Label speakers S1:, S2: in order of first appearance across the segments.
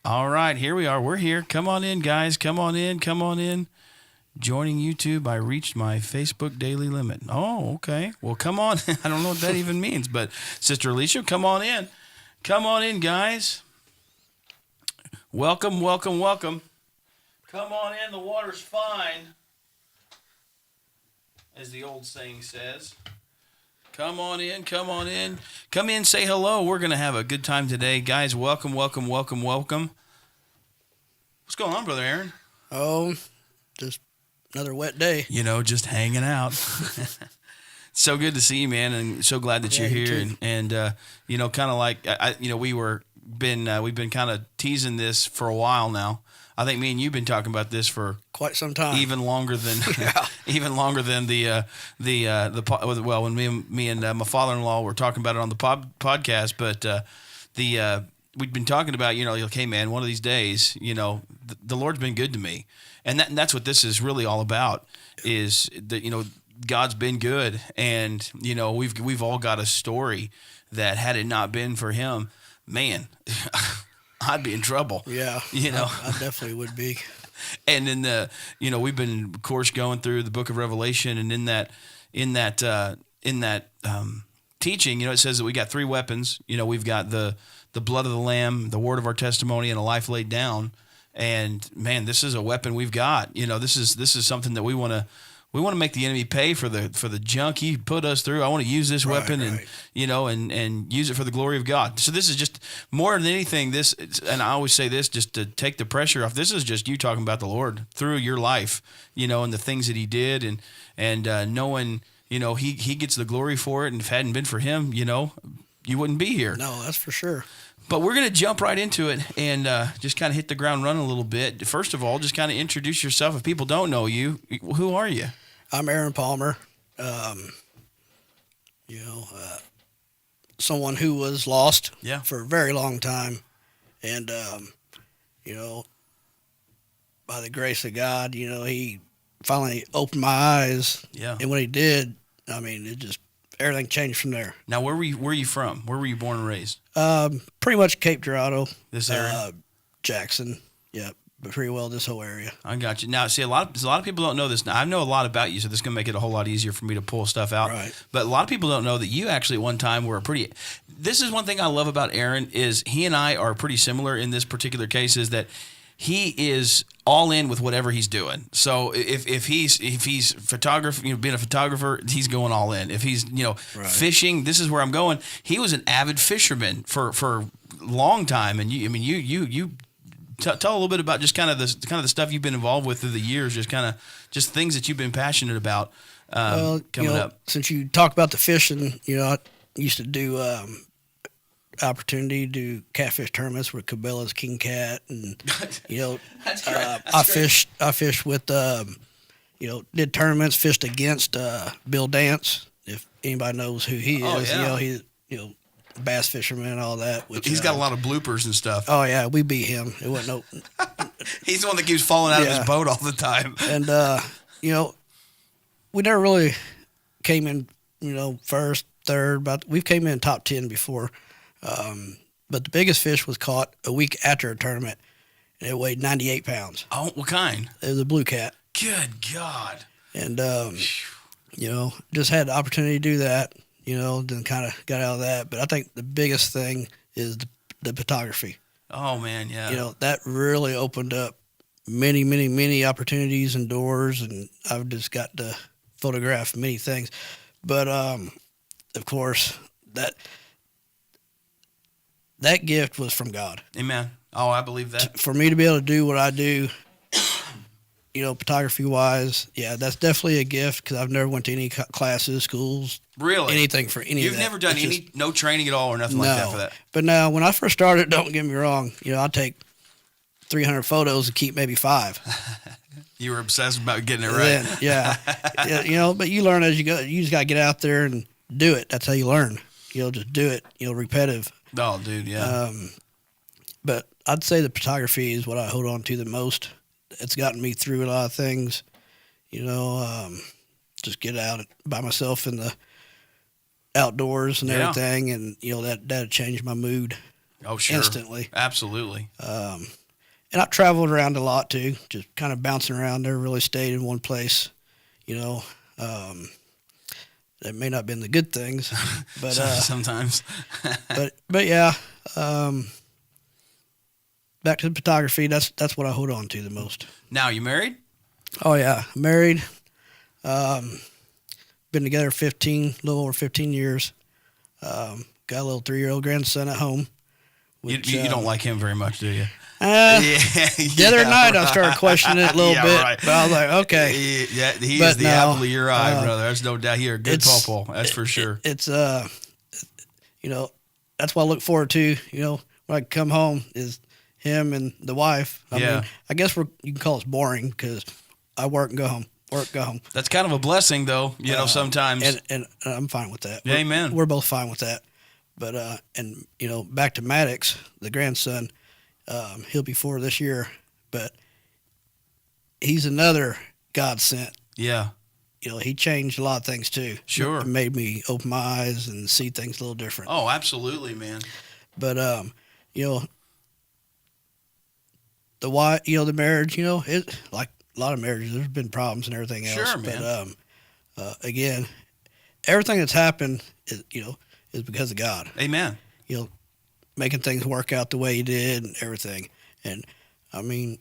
S1: All right, here we are. We're here. Come on in, guys. Come on in. Come on in. Joining YouTube, I reached my Facebook daily limit. Oh, okay. Well, come on. I don't know what that even means, but Sister Alicia, come on in. Come on in, guys. Welcome, welcome, welcome. Come on in. The water's fine, as the old saying says. Come on in. Come on in. Come in, say hello. We're going to have a good time today. Guys, welcome, welcome, welcome, welcome. What's going on, Brother Aaron?
S2: Oh, just another wet day.
S1: You know, just hanging out. So good to see you, man, and so glad that you're
S2: you
S1: here.
S2: too.
S1: And you know, kind of like we've been kind of teasing this for a while now. I think me and you've been talking about this for
S2: Quite some time.
S1: even longer than even longer than when me and my father-in-law were talking about it on the podcast. But we'd been talking about, you know, like, hey man, one of these days, you know, the Lord's been good to me, and that's what this is really all about. Is that, you know, God's been good, and you know, we've all got a story that had it not been for Him, man, I'd be in trouble.
S2: Yeah,
S1: you know,
S2: I definitely would be.
S1: And in we've been, of course, going through the book of Revelation, and in that teaching, you know, it says that we got three weapons. You know, we've got the blood of the Lamb, the word of our testimony, and a life laid down. And man, this is a weapon we've got. You know, this is something that we want to make the enemy pay for the junk he put us through. I want to use this weapon and, you know, and use it for the glory of God. So this is just more than anything, and I always say this just to take the pressure off. This is just you talking about the Lord through your life, you know, and the things that He did, and knowing, you know, he gets the glory for it. And if it hadn't been for Him, you know, you wouldn't be here.
S2: No, that's for sure.
S1: But we're going to jump right into it and just kind of hit the ground running a little bit. First of all, just kind of introduce yourself. If people don't know you, who are you?
S2: I'm Aaron Palmer. Someone who was lost for a very long time. And, you know, by the grace of God, you know, He finally opened my eyes.
S1: Yeah.
S2: And when He did, I mean, everything changed from there.
S1: Now, where were you from? Where were you born and raised?
S2: Pretty much Cape Girardeau.
S1: This area?
S2: Jackson. Yeah, but pretty well this whole area.
S1: I got you. Now, see, a lot of people don't know this. Now, I know a lot about you, so this is going to make it a whole lot easier for me to pull stuff out.
S2: Right.
S1: But a lot of people don't know that you actually at one time were this is one thing I love about Aaron is he and I are pretty similar in this particular case, is that he is all in with whatever he's doing. So if he's photographer, you know, being a photographer, he's going all in. If he's, you know, fishing, this is where I'm going. He was an avid fisherman for a long time, and you tell a little bit about just kind of the stuff you've been involved with through the years, just things that you've been passionate about coming up.
S2: Since you talk about the fishing, you know, I used to do opportunity to do catfish tournaments with Cabela's King Cat, and you know, I fished with you know, did tournaments, fished against Bill Dance, if anybody knows who he is.
S1: Oh, yeah.
S2: You know, he's, you know, bass fisherman and all that. Which,
S1: he's got a lot of bloopers and stuff.
S2: Oh yeah, we beat him. It wasn't no.
S1: He's the one that keeps falling out of his boat all the time.
S2: And you know, we never really came in, you know, first, third, but we've came in top 10 before. But the biggest fish was caught a week after a tournament, and it weighed 98 pounds.
S1: Oh, what kind?
S2: It was a blue cat.
S1: Good God.
S2: And, you know, just had the opportunity to do that, you know, then kind of got out of that. But I think the biggest thing is the photography.
S1: Oh, man, yeah.
S2: You know, that really opened up many, many, many opportunities and doors, and I've just got to photograph many things. But, of course, that gift was from God.
S1: Amen. Oh, I believe that.
S2: For me to be able to do what I do, you know, photography-wise, yeah, that's definitely a gift, because I've never went to any classes, schools,
S1: really,
S2: anything for any
S1: You've
S2: of that.
S1: never done no training at all or nothing like that for that?
S2: But now, when I first started, don't get me wrong, you know, I'd take 300 photos and keep maybe 5.
S1: You were obsessed about getting it right.
S2: Then, yeah. You know, but you learn as you go. You just got to get out there and do it. That's how you learn. You know, just do it, you know, repetitive.
S1: Oh, dude, yeah.
S2: But I'd say the photography is what I hold on to the most. It's gotten me through a lot of things, you know, just get out by myself in the outdoors and everything. And, you know, that changed my mood.
S1: Oh, sure.
S2: instantly.
S1: Absolutely.
S2: And I traveled around a lot too, just kind of bouncing around. Never really stayed in one place, you know. That may not have been the good things, but
S1: sometimes.
S2: but yeah. Back to the photography. That's what I hold on to the most.
S1: Now, you married?
S2: Oh yeah, married. Been together a little over 15 years. Got a little 3-year-old grandson at home. Which,
S1: You don't like him very much, do you?
S2: The other night I started questioning it a little bit,
S1: right.
S2: but I was like, okay.
S1: He
S2: But
S1: is the
S2: no,
S1: apple of your eye, brother. There's no doubt. You're a good pawpaw, that's for sure.
S2: It's you know, that's what I look forward to. You know, when I come home is him and the wife. I mean, I guess you can call us boring because I work and go home. Work, go home.
S1: That's kind of a blessing, though. You know, sometimes.
S2: And I'm fine with that.
S1: Amen.
S2: We're both fine with that. But and you know, back to Maddox, the grandson. He'll be 4 this year, but he's another God sent.
S1: Yeah.
S2: You know, he changed a lot of things too.
S1: Sure.
S2: It made me open my eyes and see things a little different.
S1: Oh, absolutely, man.
S2: But you know, the marriage, you know, it like a lot of marriages, there's been problems and everything else.
S1: Sure, man.
S2: But again, everything that's happened is because of God.
S1: Amen.
S2: You know, making things work out the way he did and everything. And I mean,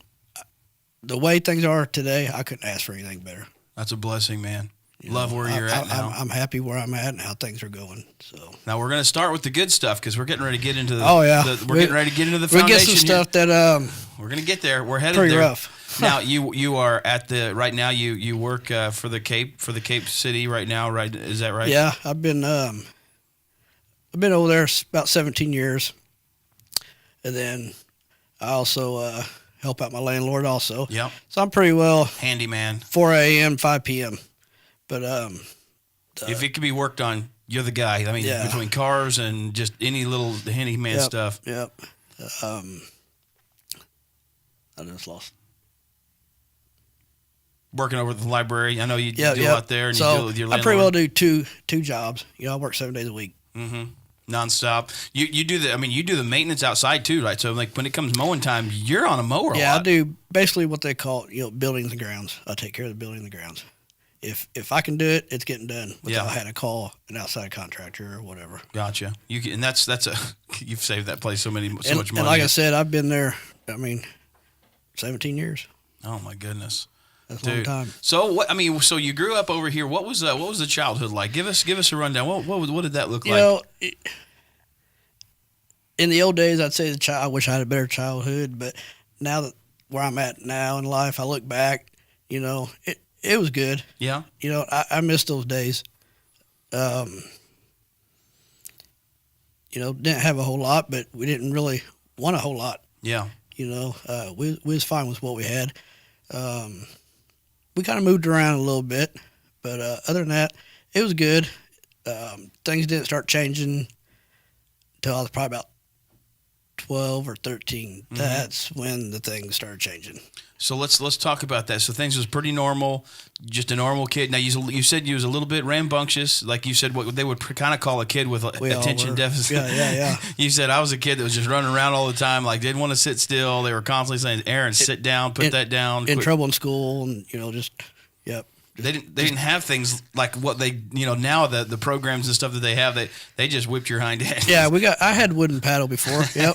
S2: the way things are today, I couldn't ask for anything better.
S1: That's a blessing, man. Love where you're at now.
S2: I'm happy where I'm at and how things are going. So
S1: now we're going to start with the good stuff because we're getting ready to get into the.
S2: we're
S1: getting ready to get into the
S2: we'll
S1: foundation.
S2: get some stuff that
S1: we're going to get there. We're headed
S2: pretty
S1: there.
S2: rough.
S1: Now you are at the right now. You work for the Cape City right now, right? Is that right?
S2: Yeah, I've been over there about 17 years, and then I also help out my landlord also.
S1: Yep.
S2: So I'm pretty well
S1: handyman.
S2: 4 a.m. 5 p.m. But
S1: if it can be worked on, you're the guy. I mean, between cars and just any little handyman stuff.
S2: Yep. I just lost.
S1: Working over at the library. I know you do a lot there, and you do it with your landlord.
S2: I pretty well do two jobs. You know, I work 7 days a week.
S1: Mm-hmm. Nonstop. You do the. I mean, you do the maintenance outside too, right? So like when it comes mowing time, you're on a mower.
S2: Yeah,
S1: a lot.
S2: I do basically what they call buildings and grounds. I take care of the building and the grounds. If I can do it, it's getting done without having to call an outside contractor or whatever.
S1: Gotcha. And that's you've saved that place so much money.
S2: And like I said, I've been there. I mean, 17 years.
S1: Oh my goodness.
S2: That's a long time.
S1: So what? I mean, so you grew up over here. What was the childhood like? Give us a rundown. What did that look like?
S2: You know, in the old days, I'd say I wish I had a better childhood. But now that where I'm at now in life, I look back. You know, it was good.
S1: Yeah.
S2: You know, I miss those days. You know, didn't have a whole lot, but we didn't really want a whole lot.
S1: Yeah.
S2: You know, we was fine with what we had. We kind of moved around a little bit, but other than that, it was good. Things didn't start changing until I was probably about 12 or 13. Mm-hmm. That's when the things started changing.
S1: So let's talk about that. So things was pretty normal, just a normal kid. Now you said you was a little bit rambunctious, like you said what they would kind of call a kid with attention deficit.
S2: Yeah.
S1: You said I was a kid that was just running around all the time, like didn't want to sit still. They were constantly saying, "Aaron, sit down, put that down."
S2: In trouble in school, and just yep.
S1: They didn't have things like what they now the programs and stuff that they have. They just whipped your hind end.
S2: Yeah, I had wooden paddle before. Yep.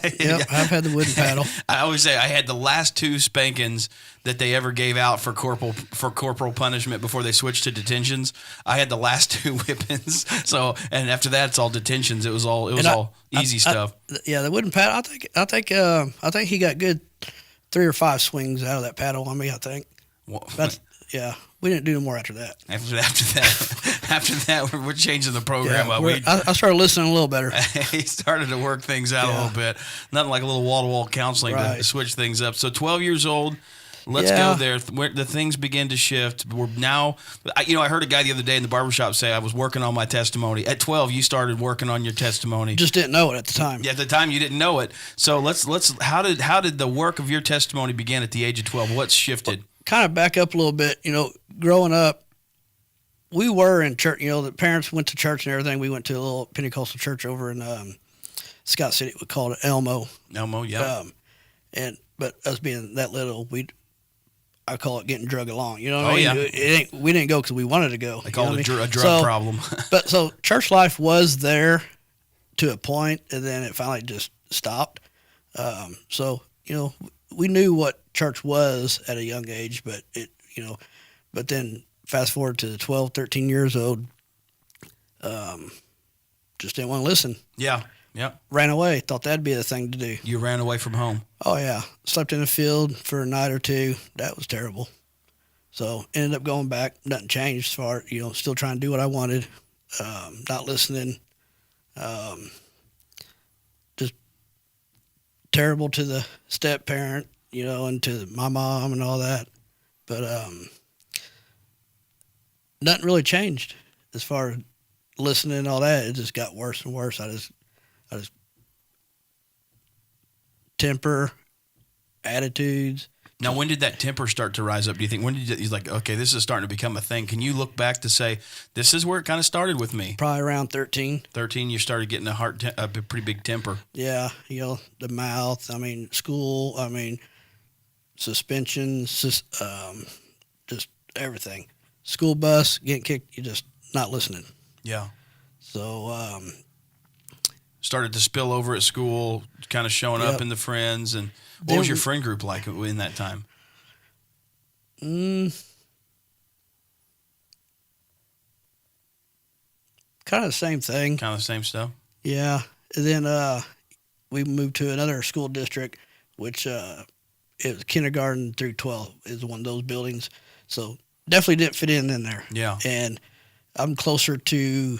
S2: I've had the wooden paddle.
S1: I always say I had the last 2 spankings that they ever gave out for corporal punishment before they switched to detentions. I had the last 2 whippings. So and after that it's all detentions. It was all easy stuff.
S2: The wooden paddle. I think he got good 3 or 5 swings out of that paddle on me. I think.
S1: Well,
S2: yeah. We didn't do no more after that.
S1: After that, we're changing the program up.
S2: I started listening a little better.
S1: He started to work things out a little bit. Nothing like a little wall-to-wall counseling to switch things up. So 12 years old, let's go there. Where the things begin to shift. We're now, I heard a guy the other day in the barbershop say I was working on my testimony. At 12, you started working on your testimony.
S2: Just didn't know it at the time.
S1: Yeah, at the time you didn't know it. So how did the work of your testimony begin at the age of 12? What's shifted?
S2: Kind of back up a little bit, growing up, we were in church, the parents went to church and everything. We went to a little Pentecostal church over in Scott City would call it Elmo.
S1: Elmo, yeah.
S2: But us being that little, I call it getting drug along. You know what
S1: Oh,
S2: I mean?
S1: yeah.
S2: We didn't go because we wanted to go.
S1: They call it a drug
S2: So,
S1: problem.
S2: But so church life was there to a point, and then it finally just stopped. So we knew what church was at a young age, but but then fast forward to 12, 13 years old, just didn't want to listen.
S1: Yeah.
S2: Ran away. Thought that'd be the thing to do.
S1: You ran away from home.
S2: Oh yeah, slept in the field for a night or two. That was terrible. So ended up going back. Nothing changed as far, still trying to do what I wanted. Not listening. Just terrible to the step parent, and to my mom and all that. But nothing really changed as far as listening and all that. It just got worse and worse. I just temper, attitudes.
S1: Now, when did that temper start to rise up? Do you think, when did you like, okay, this is starting to become a thing? Can you look back to say, this is where it kind of started with me?
S2: Probably around 13.
S1: 13, you started getting a pretty big temper.
S2: Yeah, the mouth. School. Suspensions. Just everything. School bus getting kicked. You're just not listening.
S1: Yeah.
S2: So
S1: started to spill over at school, kind of showing up in the friends. And what was your friend group like in that time?
S2: Kind of the same thing.
S1: Kind of the same stuff?
S2: Yeah. And then we moved to another school district, which it was kindergarten through 12 is one of those buildings. So definitely didn't fit in there.
S1: Yeah.
S2: And I'm closer to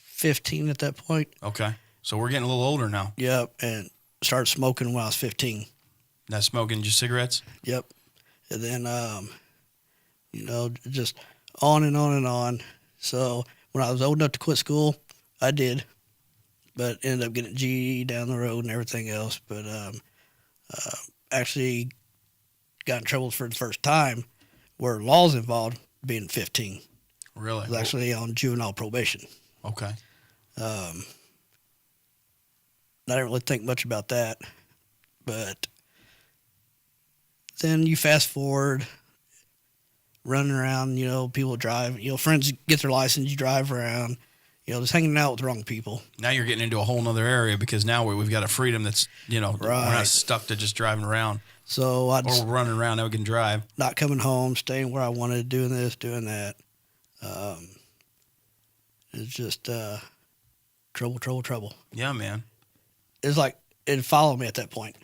S2: 15 at that point.
S1: Okay. So we're getting a little older now.
S2: Yep. And started smoking when I was 15.
S1: Not smoking just cigarettes?
S2: Yep. And then, just on and on and on. So when I was old enough to quit school, I did, but ended up getting a GED down the road and everything else. But actually got in trouble for the first time where laws involved being 15.
S1: Really?
S2: I was actually on juvenile probation.
S1: Okay.
S2: I didn't really think much about that, but then you fast forward, running around, people drive, friends get their license, you drive around, just hanging out with the wrong people.
S1: Now you're getting into a whole nother area because now we've got a freedom that's, we're not stuck to just driving around.
S2: So
S1: or running around, now we can drive.
S2: Not coming home, staying where I wanted, doing this, doing that. It's just trouble.
S1: Yeah, man.
S2: It's like it followed me at that point.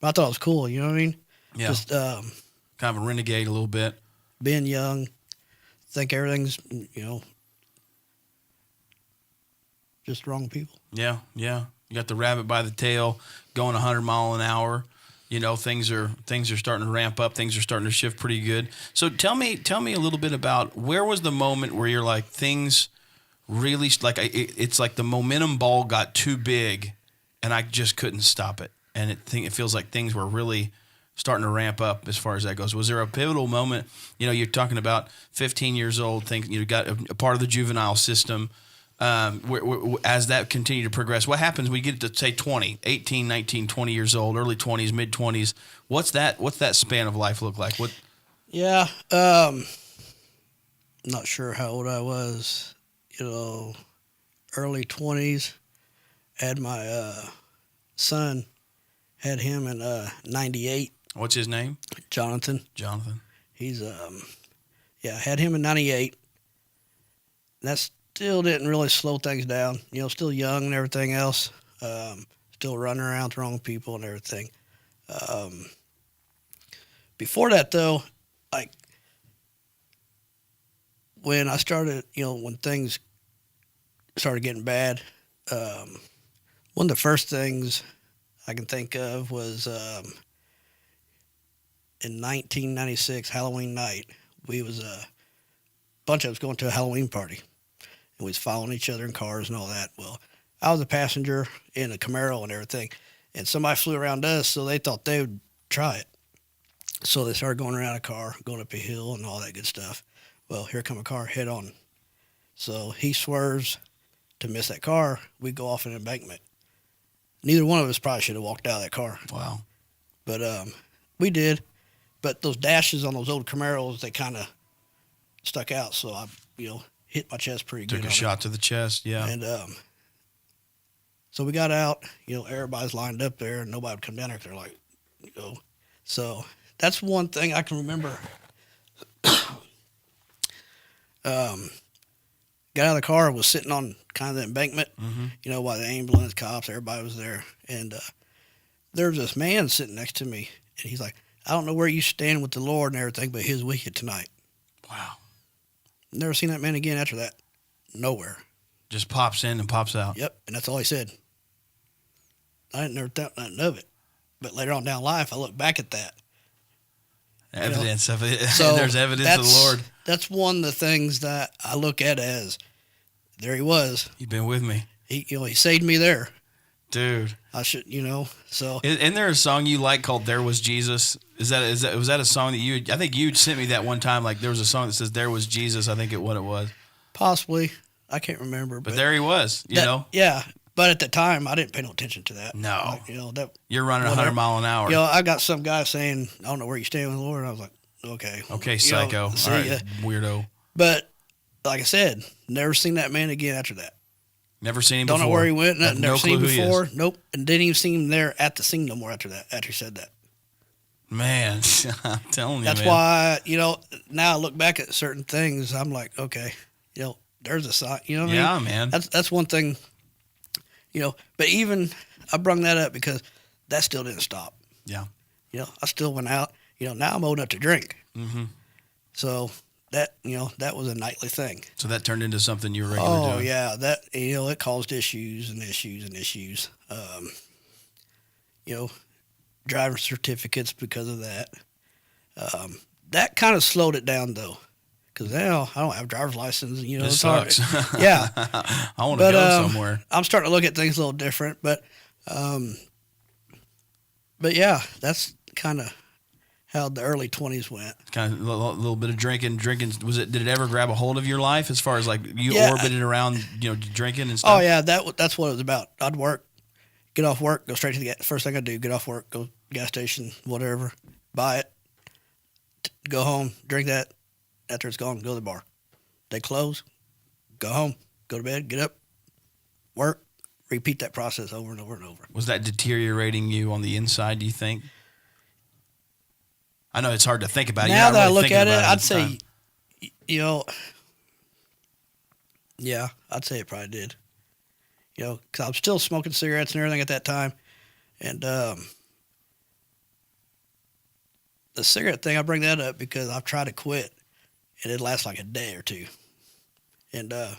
S2: But I thought it was cool, you know what I mean?
S1: Yeah.
S2: Just
S1: kind of a renegade a little bit.
S2: Being young, think everything's, just the wrong people.
S1: Yeah. You got the rabbit by the tail, going 100 miles an hour. Things are starting to ramp up. Things are starting to shift pretty good. So tell me a little bit about where was the moment where you're like things really it's like the momentum ball got too big, and I just couldn't stop it. And it feels like things were really starting to ramp up as far as that goes. Was there a pivotal moment? You're talking about 15 years old, you got a part of the juvenile system. As that continued to progress, what happens when you get to say 20, 18, 19, 20 years old, early 20s, mid 20s? What's that span of life look like? What?
S2: Yeah. Not sure how old I was, early 20s. Had my son, had him in 98.
S1: What's his name?
S2: Jonathan. He's had him in 98. That still didn't really slow things down. Still young and everything else. Still running around with the wrong people and everything. Before that, though, like when I started, when things started getting bad, one of the first things I can think of was in 1996, Halloween night. We was a bunch of us going to a Halloween party, and we was following each other in cars and all that. Well, I was a passenger in a Camaro and everything, and somebody flew around us, so they thought they would try it. So they started going around a car, going up a hill and all that good stuff. Well, here come a car head on. So he swerves to miss that car. We go off an embankment. Neither one of us probably should have walked out of that car,
S1: Wow.
S2: but we did. But those dashes on those old Camaros, they kind of stuck out. So I, hit my chest pretty good.
S1: Took a shot to the chest. Yeah.
S2: And so we got out. Everybody's lined up there, and nobody would come down there. 'Cause they're like, So that's one thing I can remember. Got out of the car, was sitting on kind of the embankment, while the ambulance, cops, everybody was there. And there was this man sitting next to me, and he's like, I don't know where you stand with the Lord and everything, but his wicked tonight.
S1: Wow.
S2: Never seen that man again after that. Nowhere.
S1: Just pops in and pops out.
S2: Yep, and that's all he said. I didn't never think nothing of it. But later on down life, I look back at that.
S1: Evidence of it.
S2: So
S1: There's evidence of the Lord.
S2: That's one of the things that I look at as, there he was.
S1: You've been with me.
S2: He saved me there.
S1: Dude.
S2: I should, so.
S1: Isn't there a song you like called "There Was Jesus"? Was that a song that I think you sent me that one time? Like there was a song that says "There Was Jesus." I think what it was.
S2: Possibly, I can't remember.
S1: But there he was. You know.
S2: Yeah, but at the time I didn't pay no attention to that.
S1: No.
S2: That
S1: you're running 100 mile an hour.
S2: I got some guy saying, "I don't know where you stand with the Lord." And I was like, "Okay."
S1: Okay, psycho.
S2: See
S1: all right,
S2: ya.
S1: weirdo.
S2: But like I said, never seen that man again after that.
S1: Never seen him
S2: Don't
S1: before.
S2: know where he went. Never
S1: no
S2: seen him
S1: clue who he
S2: before.
S1: is.
S2: Nope. And didn't even see him there at the scene no more after that. After he said that.
S1: Man, I'm telling you,
S2: That's
S1: man.
S2: why, now I look back at certain things. I'm like, okay, there's a sign. You know what I mean?
S1: Yeah, man.
S2: That's one thing. But even I brung that up because that still didn't stop.
S1: Yeah.
S2: I still went out. Now I'm old enough to drink.
S1: Mm-hmm.
S2: So that that was a nightly thing.
S1: So that turned into something you were regularly doing.
S2: Oh yeah, that it caused issues and issues and issues. Driver certificates because of that. That kind of slowed it down though, because now I don't have a driver's license.
S1: It
S2: it's hard.
S1: sucks.
S2: Yeah,
S1: I want to go somewhere.
S2: I'm starting to look at things a little different, but yeah, that's kind of how the early 20s went.
S1: Kind of a little bit of drinking. Did it ever grab a hold of your life as far as like you orbited around, drinking and stuff?
S2: Oh yeah, that's what it was about. I'd work, get off work, go straight to the first thing I do, get off work, go to the gas station, whatever, buy it, go home, drink that. After it's gone, go to the bar. They close, go home, go to bed, get up, work, repeat that process over and over and over.
S1: Was that deteriorating you on the inside, do you think? I know it's hard to think about.
S2: Now that
S1: really
S2: I look at it, I'd
S1: the
S2: say,
S1: time.
S2: yeah, I'd say it probably did. Because I was still smoking cigarettes and everything at that time. And the cigarette thing, I bring that up because I've tried to quit, and it lasts like a day or two. And I'm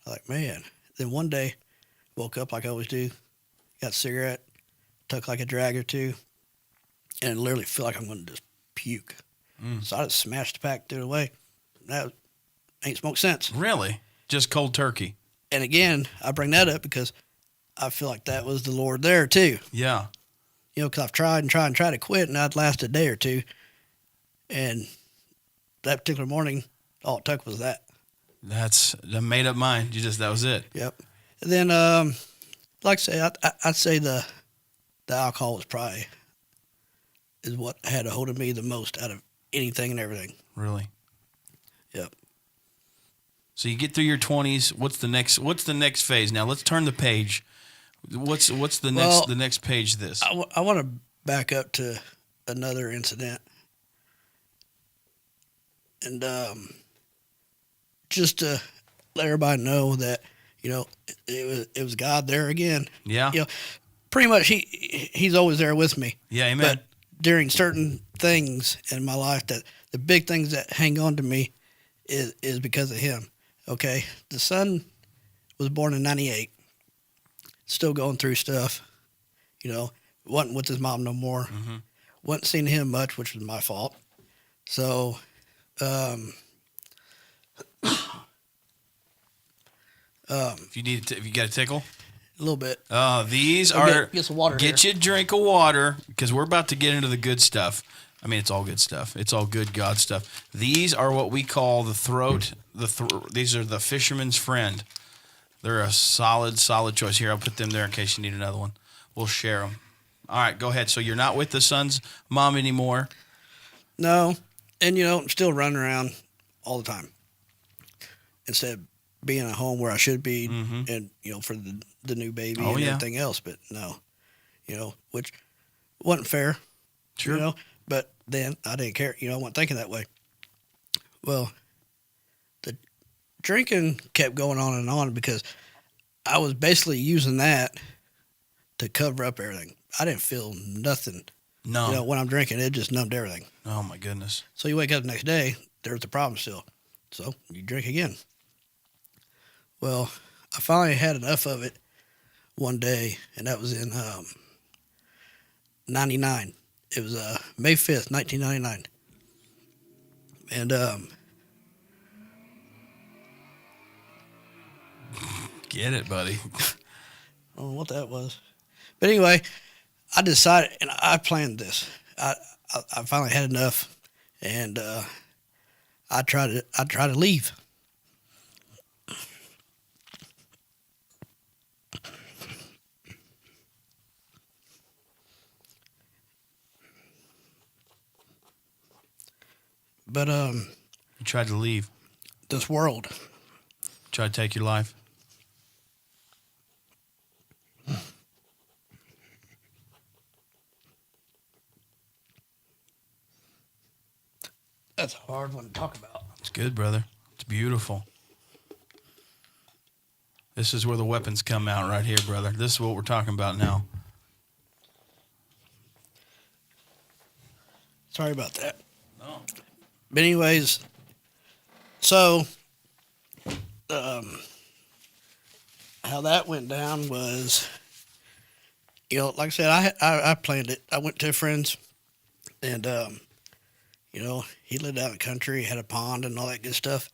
S2: like, man. Then one day, woke up like I always do, got a cigarette, took like a drag or two, and literally feel like I'm going to just puke. So I just smashed the pack, threw it away. That ain't smoked since.
S1: Really? Just cold turkey?
S2: And again, I bring that up because I feel like that was the Lord there too.
S1: Yeah.
S2: Because I've tried to quit, and I'd last a day or two. And that particular morning, all it took was that.
S1: That's a made up mind. That was it.
S2: Yep. And then, like I say, I'd say the alcohol was probably is what had a hold of me the most out of anything and everything.
S1: Really?
S2: Yep.
S1: So you get through your 20s. What's the next phase? Now let's turn the page. What's the next page of this?
S2: I want to back up to another incident. And just to let everybody know that, it was God there again.
S1: Yeah.
S2: Pretty much he's always there with me.
S1: Yeah, amen.
S2: But during certain things in my life, that the big things that hang on to me is because of him. Okay. The son was born in 98. Still going through stuff. Wasn't with his mom no more.
S1: Mm-hmm.
S2: Wasn't seeing him much, which was my fault. So,
S1: if you got a tickle,
S2: a little bit.
S1: these are
S2: get some water
S1: get
S2: here.
S1: you a drink of water because we're about to get into the good stuff. I mean, it's all good stuff. It's all good God stuff. These are what we call the throat. These are the fisherman's friend. They're a solid choice. Here, I'll put them there in case you need another one. We'll share them. All right, go ahead. So you're not with the son's mom anymore.
S2: No, and I'm still running around all the time instead of being at home where I should be, and for the new baby and everything else. But no, which wasn't fair.
S1: Sure.
S2: But then I didn't care. I wasn't thinking that way. Well, the drinking kept going on and on because I was basically using that to cover up everything. I didn't feel nothing.
S1: No.
S2: When I'm drinking, it just numbed everything.
S1: Oh, my goodness.
S2: So you wake up the next day, there's the problem still. So you drink again. Well, I finally had enough of it one day, and that was in 99. It was May 5th, 1999. And
S1: get it, buddy.
S2: I don't know what that was. But anyway, I decided, and I planned this. I finally had enough, and I tried to leave. But
S1: You tried to leave.
S2: this world.
S1: Tried to take your life.
S2: That's a hard one to talk about.
S1: It's good, brother. It's beautiful. This is where the weapons come out right here, brother. This is what we're talking about now.
S2: Sorry about that.
S1: No.
S2: But anyways, so how that went down was, like I said, I planned it. I went to a friend's, and he lived out in the country, had a pond and all that good stuff.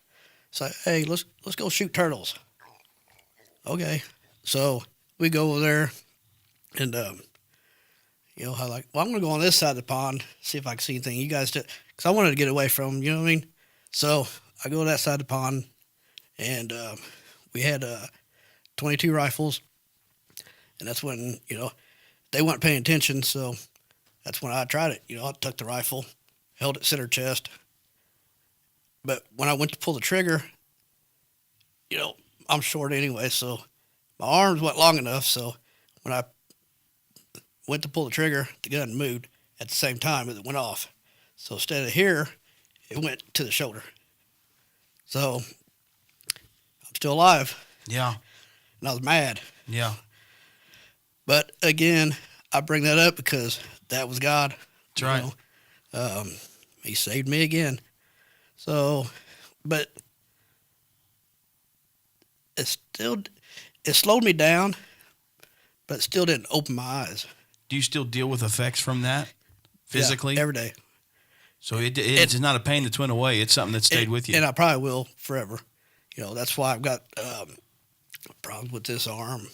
S2: So hey, let's go shoot turtles. Okay, so we go over there, and I'm gonna go on this side of the pond, see if I can see anything. You guys do, because I wanted to get away from them, you know what I mean? So I go to that side of the pond, and we had 22 rifles, and that's when, they weren't paying attention, so that's when I tried it. I took the rifle, held it center chest, but when I went to pull the trigger, I'm short anyway, so my arms weren't long enough, so when I went to pull the trigger, the gun moved at the same time as it went off. So instead of here, it went to the shoulder. So I'm still alive.
S1: Yeah.
S2: And I was mad.
S1: Yeah.
S2: But again, I bring that up because that was God.
S1: That's right.
S2: He saved me again. So, but it slowed me down, but it still didn't open my eyes.
S1: Do you still deal with effects from that physically?
S2: Yeah, every day.
S1: So it's not a pain that's went away. It's something that stayed with you.
S2: And I probably will forever. That's why I've got problems with this arm.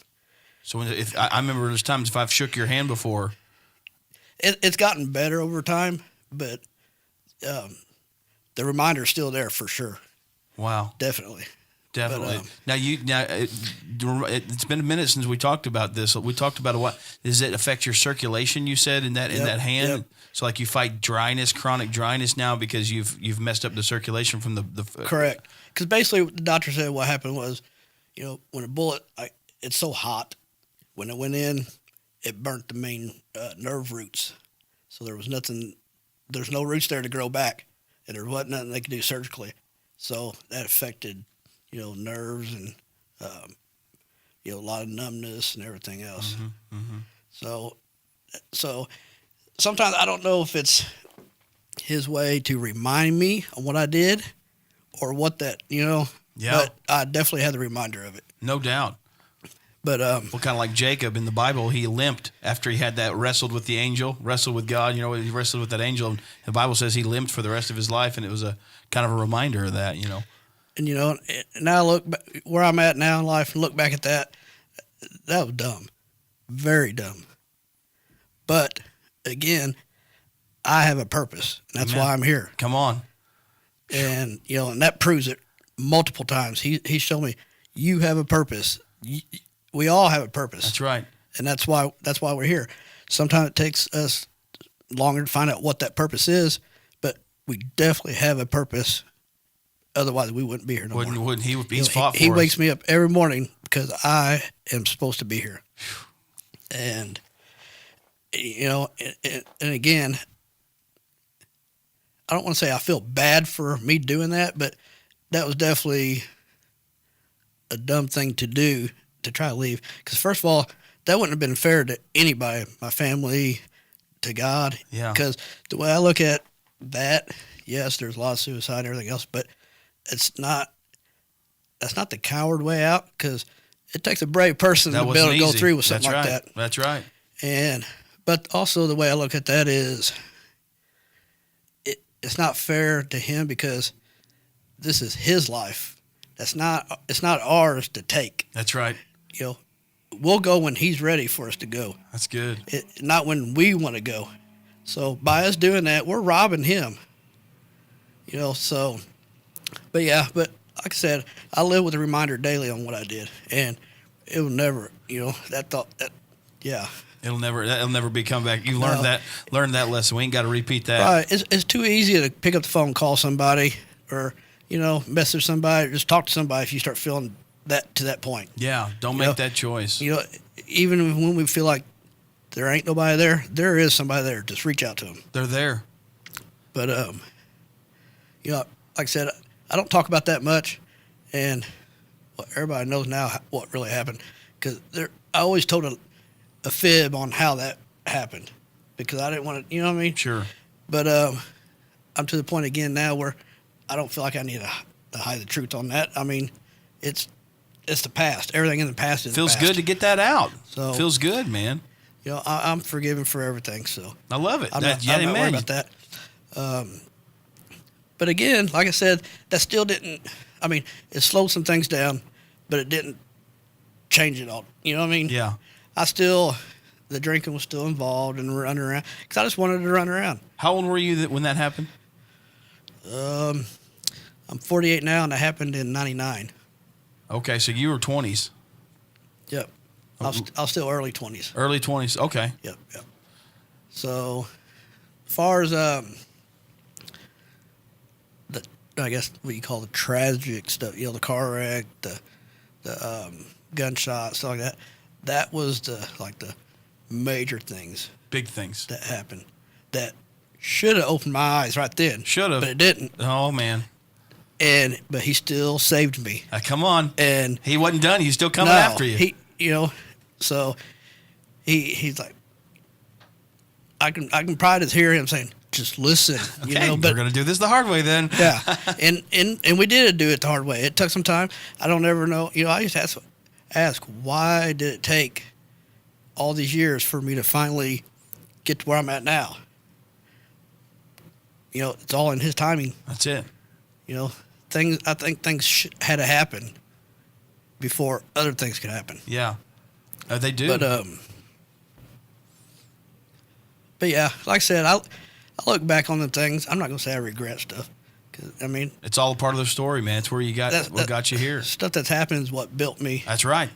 S1: So if I remember there's times if I've shook your hand before.
S2: It's gotten better over time, but the reminder's still there for sure.
S1: Wow.
S2: Definitely.
S1: Definitely. It's been a minute since we talked about this. We talked about what does it affect your circulation? You said in that hand.
S2: Yep.
S1: So like you fight dryness, chronic dryness now because you've messed up the circulation from the.
S2: Correct. Because basically, the doctor said what happened was, when a bullet, it's so hot, when it went in, it burnt the main nerve roots. So there was nothing. There's no roots there to grow back, and there wasn't nothing they could do surgically. So that affected. Nerves and, a lot of numbness and everything else.
S1: Mm-hmm, mm-hmm.
S2: So sometimes I don't know if it's his way to remind me of what I did or what that,
S1: Yeah.
S2: But I definitely had the reminder of it.
S1: No doubt.
S2: But,
S1: well, kind of like Jacob in the Bible, he limped after he had that wrestled with the angel, wrestled with God. He wrestled with that angel. And the Bible says he limped for the rest of his life. And it was a kind of a reminder of that,
S2: And, now I look back, where I'm at now in life and look back at that was dumb. Very dumb. But, again, I have a purpose. And that's why I'm here.
S1: Come on.
S2: And, and that proves it multiple times. He showed me, you have a purpose. we all have a purpose.
S1: That's right.
S2: And that's why we're here. Sometimes it takes us longer to find out what that purpose is, but we definitely have a purpose. Otherwise, we wouldn't be here no more.
S1: Wouldn't he? He's fought for us.
S2: He wakes me up every morning because I am supposed to be here. And, and again, I don't want to say I feel bad for me doing that, but that was definitely a dumb thing to do, to try to leave. Because first of all, that wouldn't have been fair to anybody, my family, to God.
S1: Yeah.
S2: Because the way I look at that, yes, there's a lot of suicide and everything else, but that's not the coward way out, because it takes a brave person to be able to go through with something like that.
S1: That's right.
S2: But also the way I look at that is it's not fair to him, because this is his life. It's not ours to take.
S1: That's right.
S2: We'll go when he's ready for us to go.
S1: That's good.
S2: Not when we want to go. So by us doing that, we're robbing him. But like I said, I live with a reminder daily on what I did, and it will never, yeah.
S1: It'll never be come back. You learned that lesson. We ain't got to repeat that.
S2: Right. It's too easy to pick up the phone, call somebody, or, message somebody, or just talk to somebody if you start feeling that to that point.
S1: Yeah. Don't make that choice.
S2: Even when we feel like there ain't nobody there, there is somebody there. Just reach out to them.
S1: They're there.
S2: But, like I said, I don't talk about that much, and everybody knows now what really happened, because I always told a fib on how that happened, because I didn't want to, you know what I mean?
S1: Sure.
S2: But I'm to the point again now where I don't feel like I need to hide the truth on that. I mean, it's the past. Everything in the past is
S1: Feels
S2: the past.
S1: good to get that out.
S2: So
S1: feels good, man.
S2: I'm forgiven for everything. So
S1: I love it.
S2: I'm not worried about that. But again, like I said, that still didn't. I mean, it slowed some things down, but it didn't change it all. You know what I mean?
S1: Yeah.
S2: The drinking was still involved and running around, because I just wanted to run around.
S1: How old were you when that happened?
S2: I'm 48 now, and it happened in '99.
S1: Okay, so you were 20s.
S2: Yep. I was still early 20s.
S1: Early 20s. Okay.
S2: Yep. So, as far as I guess what you call the tragic stuff, the car wreck, the gunshot, stuff like that. That was the major things.
S1: Big things
S2: that happened. That should have opened my eyes right then.
S1: Should have,
S2: but it didn't.
S1: Oh man.
S2: But he still saved me.
S1: Come on.
S2: And
S1: he wasn't done. He's still coming after you.
S2: So he's like, I can pride his hearing him saying, just listen.
S1: Okay, but we're gonna do this the hard way then.
S2: Yeah, and we did do it the hard way. It took some time. I don't ever know. I used to ask why did it take all these years for me to finally get to where I'm at now. It's all in his timing.
S1: That's it.
S2: I think things had to happen before other things could happen.
S1: Yeah, they do.
S2: But yeah, like I said, I look back on the things. I'm not gonna say I regret stuff, because
S1: it's all a part of the story, man. It's where you got what got you here.
S2: Stuff that's happened is what built me.
S1: That's right.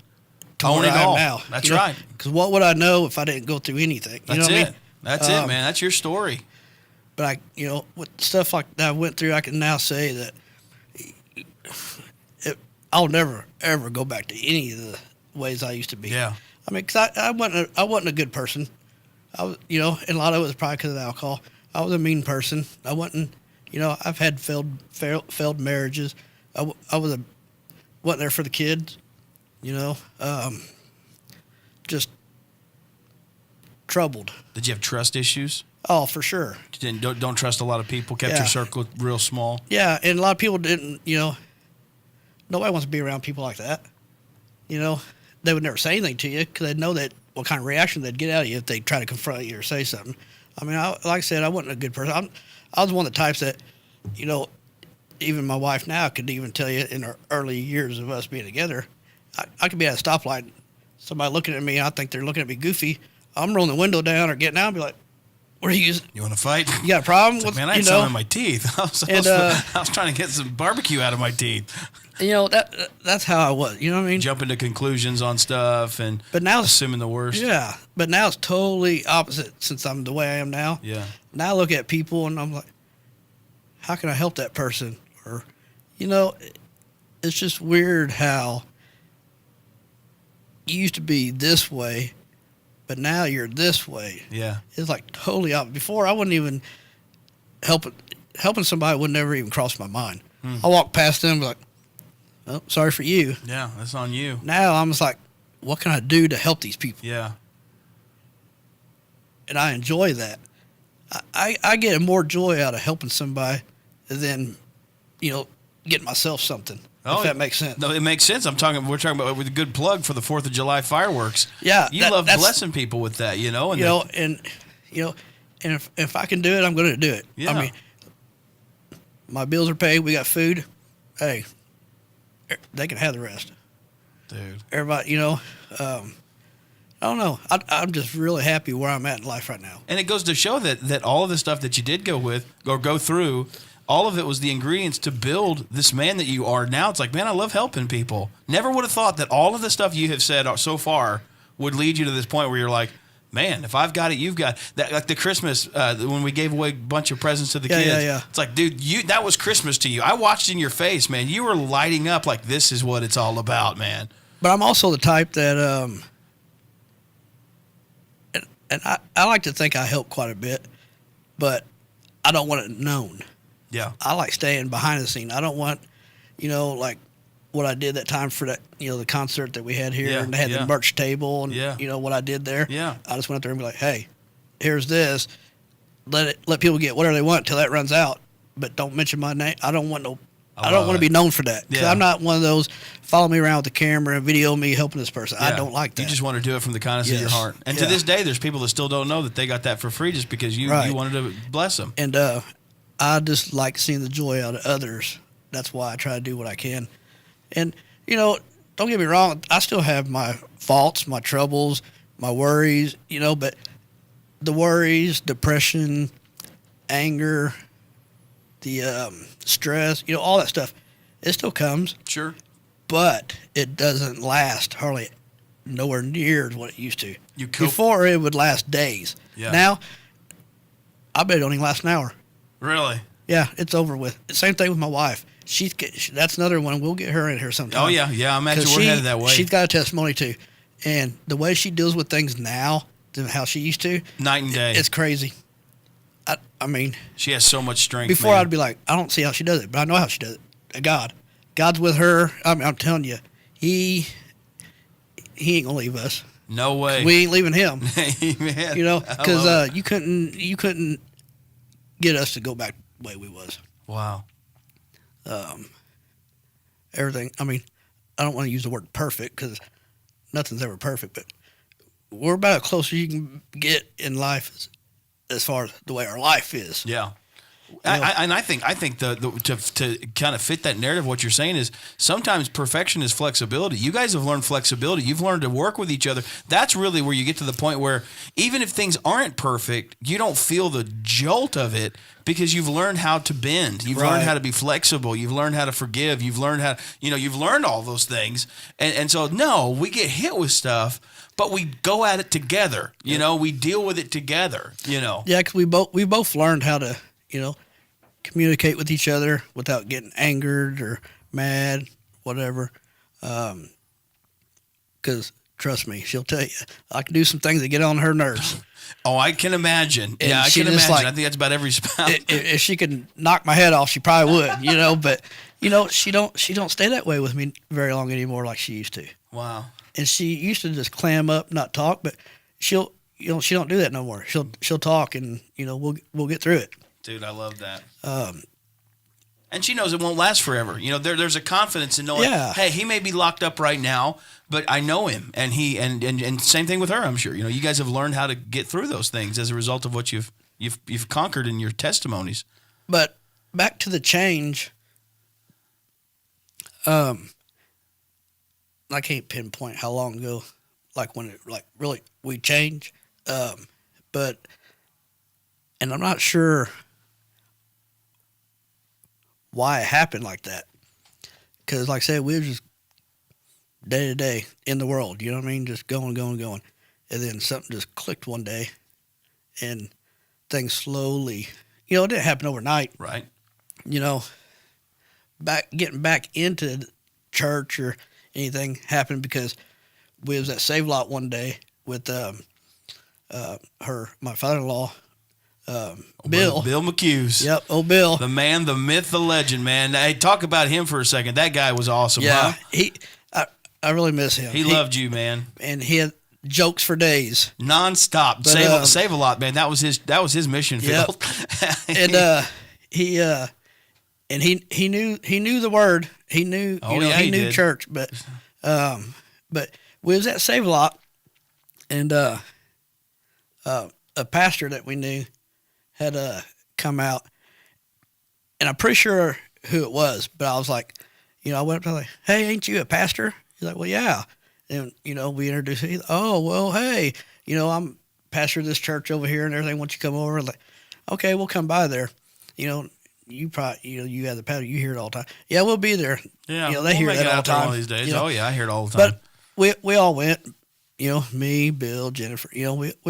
S2: Own it all. Now.
S1: That's right.
S2: Because what would I know if I didn't go through anything?
S1: That's it. That's it, man. That's your story.
S2: But with stuff like that I went through, I can now say that I'll never ever go back to any of the ways I used to be.
S1: Yeah.
S2: Because I wasn't a good person. I was, and a lot of it was probably because of the alcohol. I was a mean person. I wasn't, I've had failed marriages. I wasn't there for the kids, just troubled.
S1: Did you have trust issues?
S2: Oh, for sure.
S1: You don't trust a lot of people. Kept your circle real small.
S2: Yeah, and a lot of people didn't. Nobody wants to be around people like that. They would never say anything to you because they'd know what kind of reaction they'd get out of you if they try to confront you or say something. Like I said, I wasn't a good person. I was one of the types that, even my wife now could even tell you in the early years of us being together, I could be at a stoplight, somebody looking at me, and I think they're looking at me goofy. I'm rolling the window down or getting out and be like, what are you?
S1: You want to fight?
S2: You got a problem
S1: It's
S2: with
S1: like, man, I had some in my teeth. I was trying to get some barbecue out of my teeth.
S2: That's how I was. You know what I mean?
S1: Jumping to conclusions on stuff and
S2: But now
S1: assuming the worst.
S2: Yeah, but now it's totally opposite since I'm the way I am now.
S1: Yeah.
S2: Now I look at people and I'm like, how can I help that person? Or, it's just weird how you used to be this way, but now you're this way.
S1: Yeah.
S2: It's like totally opposite. Before I wouldn't even helping somebody would never even cross my mind. I walk past them like, oh, sorry for you.
S1: Yeah, that's on you.
S2: Now I'm just like, what can I do to help these people?
S1: Yeah.
S2: And I enjoy that. I get more joy out of helping somebody than, getting myself something. If that makes sense.
S1: No, it makes sense. We're talking about with a good plug for the 4th of July fireworks.
S2: Yeah.
S1: You love blessing people with that, and
S2: and if I can do it, I'm going to do it.
S1: Yeah.
S2: I mean, my bills are paid. We got food. Hey, they can have the rest.
S1: dude.
S2: Everybody, I don't know. I'm just really happy where I'm at in life right now.
S1: And it goes to show that all of the stuff that you did go through, all of it was the ingredients to build this man that you are now. It's like, man, I love helping people. Never would have thought that all of the stuff you have said so far would lead you to this point where you're like, man, if I've got it, you've got that. Like the Christmas when we gave away a bunch of presents to the kids.
S2: Yeah.
S1: It's like, dude, that was Christmas to you. I watched in your face, man. You were lighting up like this is what it's all about, man.
S2: But I'm also the type that, and I like to think I help quite a bit, but I don't want it known.
S1: Yeah.
S2: I like staying behind the scene. I don't want, like what I did that time for that, the concert that we had here, and they had the merch table, and what I did there.
S1: Yeah.
S2: I just went up there and be like, hey, here's this. Let people get whatever they want until that runs out, but don't mention my name. I don't want to be known for that. Because I'm not one of those follow me around with the camera and video me helping this person.
S1: Yeah.
S2: I don't like that.
S1: You just want to do it from the kindness of your heart. And to this day, there's people that still don't know that they got that for free just because you wanted to bless them.
S2: And I just like seeing the joy out of others. That's why I try to do what I can. And, don't get me wrong. I still have my faults, my troubles, my worries, but the worries, depression, anger, the stress, all that stuff, it still comes.
S1: Sure.
S2: But it doesn't last hardly nowhere near as what it used to.
S1: Cope.
S2: Before, it would last days.
S1: Yeah.
S2: Now, I bet it don't even last an hour.
S1: Really?
S2: Yeah, it's over with. Same thing with my wife. That's another one. We'll get her in here sometime.
S1: Oh, yeah. I imagine we're headed that way.
S2: She's got a testimony, too. And the way she deals with things now than how she used to.
S1: Night and day.
S2: It's crazy. I mean.
S1: She has so much strength,
S2: before,
S1: man.
S2: I'd be like, I don't see how she does it, but I know how she does it. God's with her. I'm telling you, he ain't going to leave us.
S1: No way.
S2: We ain't leaving him.
S1: Amen.
S2: Because you couldn't get us to go back the way we was.
S1: Wow.
S2: Everything. I mean, I don't want to use the word perfect because nothing's ever perfect, but we're about as close as you can get in life as far as the way our life is.
S1: Yeah. I think to kind of fit that narrative, what you're saying is sometimes perfection is flexibility. You guys have learned flexibility. You've learned to work with each other. That's really where you get to the point where even if things aren't perfect, you don't feel the jolt of it because you've learned how to bend. You've learned how to be flexible. You've learned how to forgive. You've learned how, you've learned all those things. And so, no, we get hit with stuff, but we go at it together. We deal with it together, Yeah,
S2: because we both learned how to, communicate with each other without getting angered or mad, whatever. Because trust me, she'll tell you, I can do some things that get on her nerves.
S1: Oh, I can imagine.
S2: And
S1: I can imagine.
S2: Like,
S1: I think that's about every spouse.
S2: If she could knock my head off, she probably would, But she don't stay that way with me very long anymore like she used to.
S1: Wow.
S2: And she used to just clam up, not talk, but she don't do that no more. She'll talk, and we'll get through it.
S1: Dude, I love that. And she knows it won't last forever. There's a confidence in knowing, hey, he may be locked up right now, but I know him, and he and same thing with her. I'm sure. You guys have learned how to get through those things as a result of what you've conquered in your testimonies.
S2: But back to the change. I can't pinpoint how long ago, like when it really we changed. But And I'm not sure why it happened like that. Because, like I said, we were just day to day in the world, you know what I mean? Just going. And then something just clicked one day, and things slowly, it didn't happen overnight.
S1: Right.
S2: Getting back into church or anything happened because we was at Save Lot one day with my father-in-law, Bill.
S1: Bill McHughes.
S2: Yep, old Bill.
S1: The man, the myth, the legend, man. Hey, talk about him for a second. That guy was awesome.
S2: Yeah,
S1: Huh?
S2: I really miss him.
S1: He loved you, man.
S2: And he had jokes for days.
S1: Nonstop.
S2: But,
S1: Save a lot, man. That was his mission field.
S2: And he knew the word. He knew he knew
S1: did.
S2: church, but we was at Save a Lot, and a pastor that we knew had come out, and I'm pretty sure who it was, but I was like, I went up to him like, "Hey, ain't you a pastor?" He's like, "Well, yeah." And we introduced him. "Oh, well, hey, I'm pastor of this church over here and everything. Why don't you come over?" Like, "Okay, we'll come by there." You probably, you have the pastor, you hear it all the time. "Yeah, we'll be there."
S1: Yeah,
S2: they hear that all the time.
S1: One of these days. Oh yeah, I hear it all the time.
S2: But we all went. Me, Bill, Jennifer. We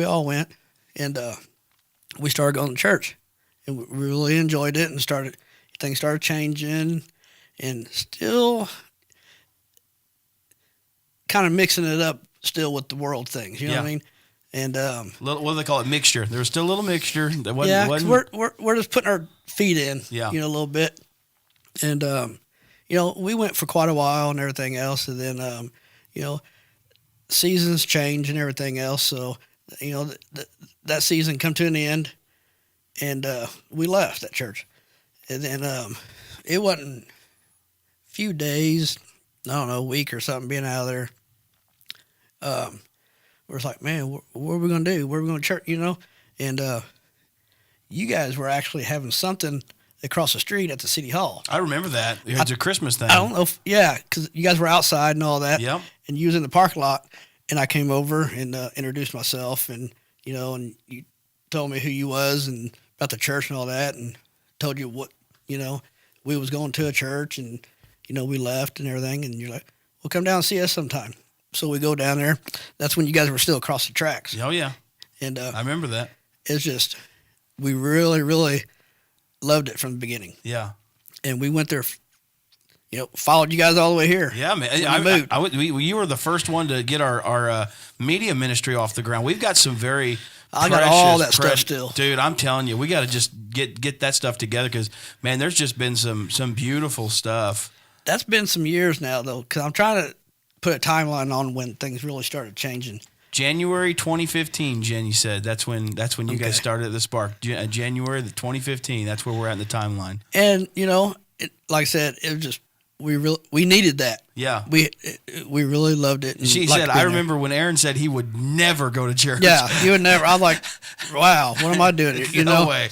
S2: all went, and we started going to church, and we really enjoyed it. And things started changing, and still kind of mixing it up still with the world things. You know what I mean? And
S1: what do they call it? Mixture. There was still a little mixture. That wasn't,
S2: yeah, 'cause we're just putting our feet in.
S1: Yeah.
S2: A little bit, and we went for quite a while and everything else, and then seasons change and everything else. So that season come to an end, and we left that church, and then it wasn't a few days, I don't know, a week or something being out of there. We're like, man, what are we going to do? Where are we going to church, And you guys were actually having something across the street at the city hall.
S1: I remember that. It was a Christmas thing.
S2: I don't know because you guys were outside and all that.
S1: Yep.
S2: And you was in the parking lot, and I came over and introduced myself, and, and you told me who you was and about the church and all that, and told you what, we was going to a church, and, we left and everything, and you're like, well, come down and see us sometime. So we go down there. That's when you guys were still across the tracks.
S1: Oh, yeah.
S2: And
S1: I remember that.
S2: It's just, we really, really loved it from the beginning.
S1: Yeah.
S2: And we went there, followed you guys all the way here.
S1: Yeah, man. You were the first one to get our media ministry off the ground. We've got some very
S2: I got all that stuff still.
S1: Dude, I'm telling you, we got to just get that stuff together because, man, there's just been some beautiful stuff.
S2: That's been some years now, though, because I'm trying to put a timeline on when things really started changing.
S1: January 2015, Jen, you said. That's when you guys started at the Spark. January 2015. That's where we're at in the timeline.
S2: And, like I said, it was just, we needed that.
S1: Yeah.
S2: We really loved it. And
S1: she said, I remember when Aaron said he would never go to church.
S2: Yeah, he would never. I'm like, wow, what am I doing here?
S1: No way.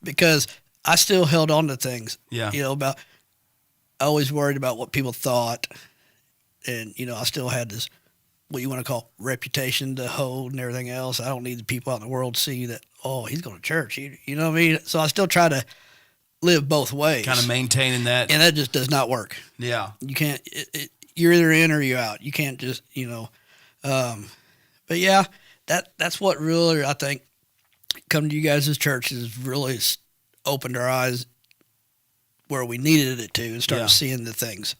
S2: Because I still held on to things.
S1: Yeah.
S2: I always worried about what people thought. And, I still had this, what you want to call reputation to hold and everything else. I don't need the people out in the world to see that, oh, he's going to church. You know what I mean? So I still try to live both ways.
S1: Kind of maintaining that.
S2: And that just does not work.
S1: Yeah.
S2: You can't, you're either in or you're out. You can't just, but yeah, that's what really, I think, coming to you guys' church has really opened our eyes where we needed it to and started seeing the things.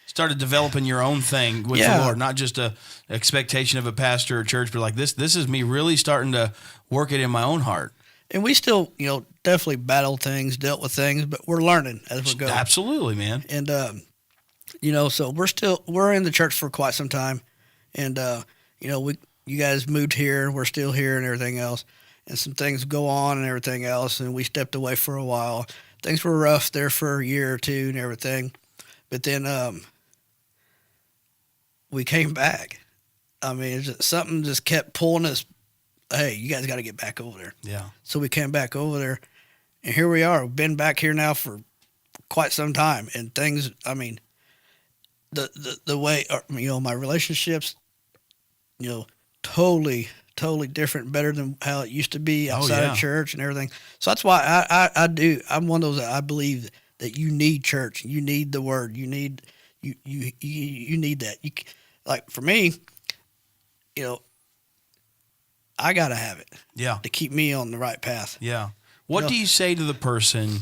S1: Started developing your own thing with the Lord, not just a expectation of a pastor or church, but like this is me really starting to work it in my own heart.
S2: And we still, definitely battled things, dealt with things, but we're learning as we're going.
S1: Absolutely, man.
S2: And, so we're in the church for quite some time. And, you guys moved here, we're still here and everything else. And some things go on and everything else. And we stepped away for a while. Things were rough there for a year or two and everything. But then, we came back. I mean, something just kept pulling us. Hey, you guys got to get back over there.
S1: Yeah.
S2: So we came back over there, and here we are. We've been back here now for quite some time, and things. I mean, the way my relationships, totally totally different, better than how it used to be
S1: Oh,
S2: outside
S1: yeah.
S2: of church and everything. So that's why I'm one of those that I believe that you need church, you need the word, you need you need that. Like for me, you know, I gotta have it
S1: Yeah.
S2: to keep me on the right path.
S1: Yeah. What
S2: know-
S1: do you say to the person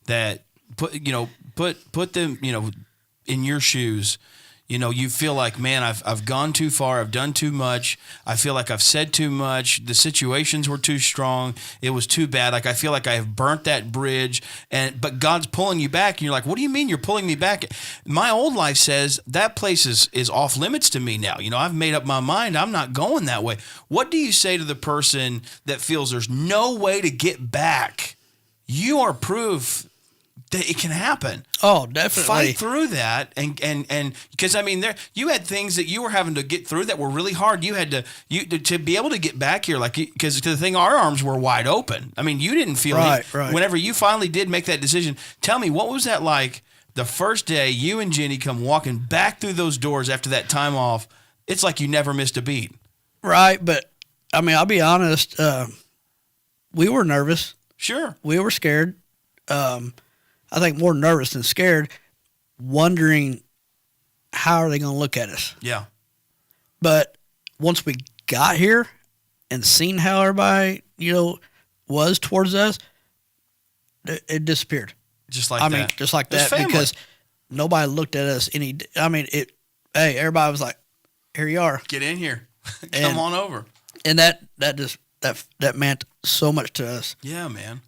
S1: that put them, in your shoes? You feel like, man, I've gone too far. I've done too much. I feel like I've said too much. The situations were too strong. It was too bad. Like I feel like I have burnt that bridge, but God's pulling you back. And you're like, what do you mean you're pulling me back? My old life says that place is off limits to me now. I've made up my mind. I'm not going that way. What do you say to the person that feels there's no way to get back? You are proof that it can happen.
S2: Oh, definitely.
S1: Fight through that, and because you had things that you were having to get through that were really hard. You had to be able to get back here, like because the thing, our arms were wide open. You didn't feel
S2: Right.
S1: Whenever you finally did make that decision, tell me, what was that like? The first day you and Jenny come walking back through those doors after that time off, it's like you never missed a beat.
S2: Right, but I'll be honest. We were nervous.
S1: Sure.
S2: We were scared. I think more nervous than scared, wondering how are they going to look at us.
S1: Yeah.
S2: But once we got here and seen how everybody, was towards us, it disappeared.
S1: Just like that.
S2: Just like
S1: It's
S2: that,
S1: family.
S2: because nobody looked at us hey, everybody was like, here you are.
S1: Get in here. Come
S2: And-
S1: on over.
S2: And that meant so much to us.
S1: Yeah, man.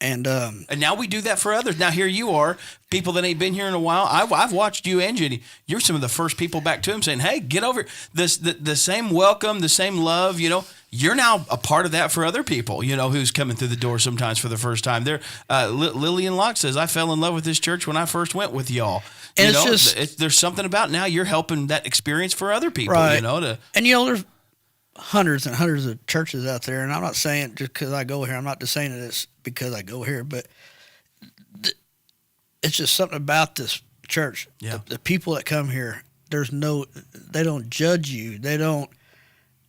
S2: And
S1: And now we do that for others. Now here you are, people that ain't been here in a while. I've watched you and Jenny. You're some of the first people back to him saying, "Hey, get over here." The same welcome, the same love. You're now a part of that for other people. Who's coming through the door sometimes for the first time. There, Lillian Locke says, "I fell in love with this church when I first went with y'all."
S2: And it's just
S1: there's something about now you're helping that experience for other people.
S2: Right.
S1: To
S2: And there's hundreds and hundreds of churches out there, and I'm not saying just because I go here, I'm not just saying it's because I go here, but it's just something about this church.
S1: Yeah.
S2: The people that come here, they don't judge you. They don't,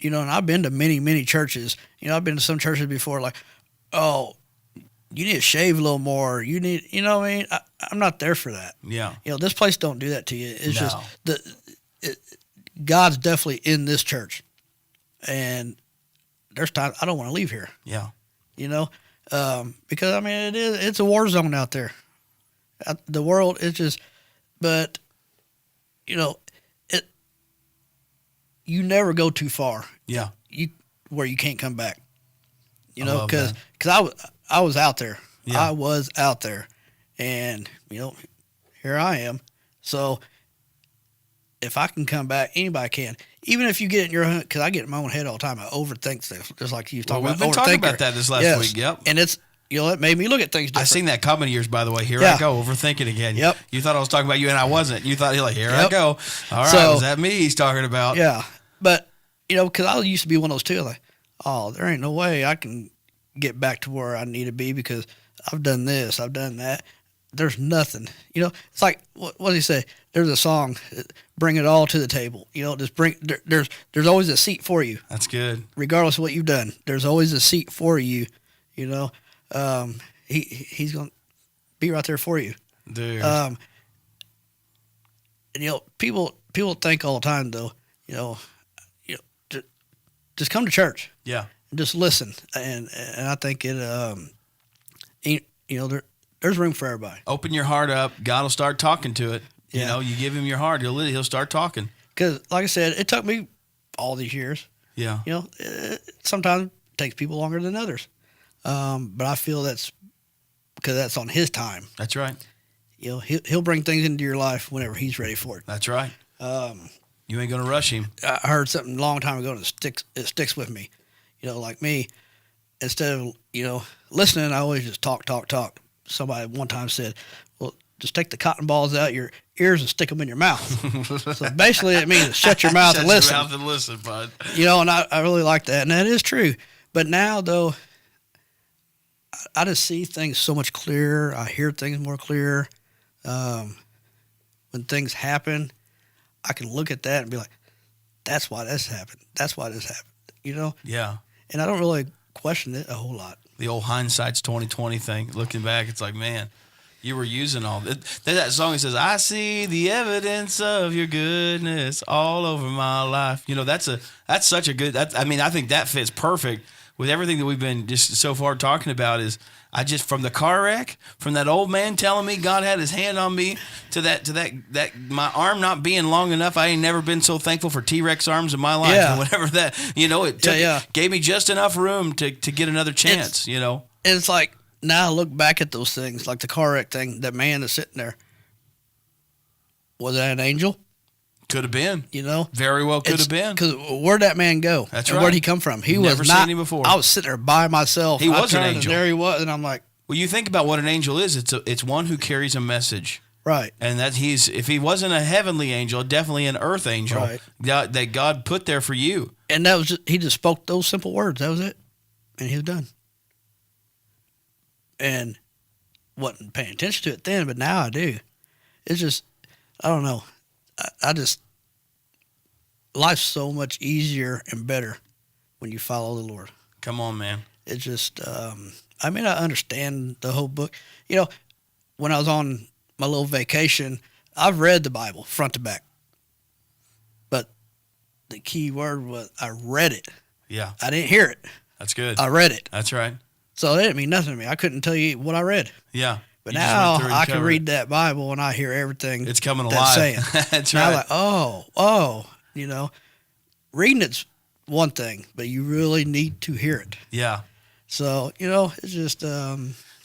S2: and I've been to many, many churches. I've been to some churches before, like, oh, you need to shave a little more. You need, I'm not there for that.
S1: yeah,
S2: This place don't do that to you. It's
S1: No.
S2: just God's definitely in this church. And there's times I don't want to leave here,
S1: yeah,
S2: because it's a war zone out there. The world is just, but you never go too far.
S1: yeah.
S2: Where you can't come back.
S1: I love
S2: Because
S1: that.
S2: I was out there.
S1: Yeah.
S2: I was out there, and here I am. So if I can come back, anybody can. Even if you get in your own, because I get in my own head all the time. I overthink stuff, just like you
S1: Well,
S2: talking
S1: we've
S2: about.
S1: been talking about
S2: overthinker.
S1: that this last
S2: Yes.
S1: week. Yep.
S2: And it's it made me look at things different.
S1: I seen that comment of yours, by the way. Here
S2: Yeah.
S1: I go, overthinking again.
S2: Yep.
S1: You thought I was talking about you, and I wasn't. You thought, you're like, here I
S2: Yep.
S1: go. All right,
S2: So-
S1: was that me he's talking about?
S2: Yeah, but because I used to be one of those too. Like, oh, there ain't no way I can get back to where I need to be because I've done this, I've done that. There's nothing. It's like what do you say? There's a song, "Bring it all to the table." Just bring. There's always a seat for you,
S1: That's good.
S2: regardless of what you've done. There's always a seat for you. He's gonna be right there for you.
S1: Dude.
S2: And, people think all the time though, just come to church
S1: yeah.
S2: and just listen. And I think there's room for everybody.
S1: Open your heart up. God will start talking to it.
S2: Yeah.
S1: You give him your heart, he'll start talking.
S2: Because like I said, it took me all these years,
S1: Yeah.
S2: sometimes it takes people longer than others. But I feel that's because that's on his time.
S1: That's right.
S2: He'll bring things into your life whenever he's ready for it.
S1: That's right. You ain't going to rush him.
S2: I heard something a long time ago and it sticks with me. Like me, instead of, listening, I always just talk. Somebody one time said, well, just take the cotton balls out your ears and stick them in your mouth. So basically it means shut your mouth and listen.
S1: Shut your mouth and listen, bud.
S2: And I really like that. And that is true. But now, though, I just see things so much clearer. I hear things more clear. When things happen, I can look at that and be like, that's why this happened. That's why this happened. you know,
S1: Yeah.
S2: and I don't really question it a whole lot.
S1: The old hindsight's 2020 thing. Looking back, it's like, man, you were using all that song. It says, "I see the evidence of your goodness all over my life." You know, that's such a good. I mean, I think that fits perfect with everything that we've been just so far talking about. Is I just from the car wreck, from that old man telling me God had His hand on me, to that my arm not being long enough. I ain't never been so thankful for T-Rex arms in my life.
S2: Yeah.
S1: And whatever that, you know, it took, gave me just enough room to get another chance. You know,
S2: it's like. Now I look back at those things, like the car wreck thing, that man is sitting there. Was that an angel?
S1: Could have been.
S2: You know?
S1: Very well could have been.
S2: Because where'd that man go?
S1: That's
S2: and
S1: right.
S2: Where'd he come from? He
S1: Never
S2: was not.
S1: seen him before.
S2: I was sitting there by myself.
S1: He was an
S2: turned,
S1: angel.
S2: And there he was, and I'm like.
S1: Well, you think about what an angel is. It's one who carries a message.
S2: Right.
S1: And that if he wasn't a heavenly angel, definitely an earth angel.
S2: Right.
S1: That God put there for you.
S2: And that was he just spoke those simple words. That was it. And he was done. And wasn't paying attention to it then, but now I do. It's just, I don't know. I just, life's so much easier and better when you follow the Lord.
S1: Come on, man.
S2: It's just, I mean, I understand the whole book. You know, when I was on my little vacation, I've read the Bible front to back. But the key word was I read it.
S1: Yeah.
S2: I didn't hear it.
S1: That's good.
S2: I read it.
S1: That's right.
S2: So it didn't mean nothing to me. I couldn't tell you what I read.
S1: Yeah.
S2: But
S1: You just
S2: now
S1: went through and
S2: I can
S1: covered
S2: read
S1: it.
S2: that Bible and I hear everything
S1: It's coming
S2: that's
S1: alive.
S2: saying.
S1: That's
S2: And
S1: right.
S2: I'm like, oh, you know, reading it's one thing, but you really need to hear it.
S1: Yeah.
S2: So, you know, it's just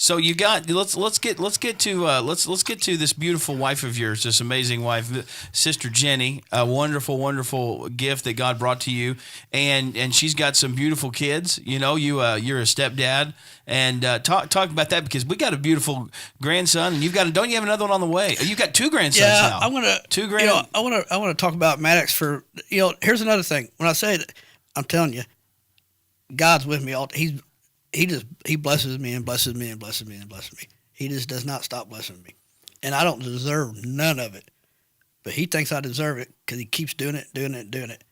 S1: So you got let's get to this beautiful wife of yours, this amazing wife, Sister Jenny, a wonderful gift that God brought to you, and she's got some beautiful kids. You know, you're a stepdad, and talk about that because we got a beautiful grandson, and don't you have another one on the way? You got two grandsons now.
S2: I want to
S1: two
S2: You know, I want to talk about Maddox for Here's another thing. When I say that, I'm telling you, God's with me all. He blesses me and blesses me and blesses me and blesses me. He just does not stop blessing me. And I don't deserve none of it. But he thinks I deserve it because he keeps doing it.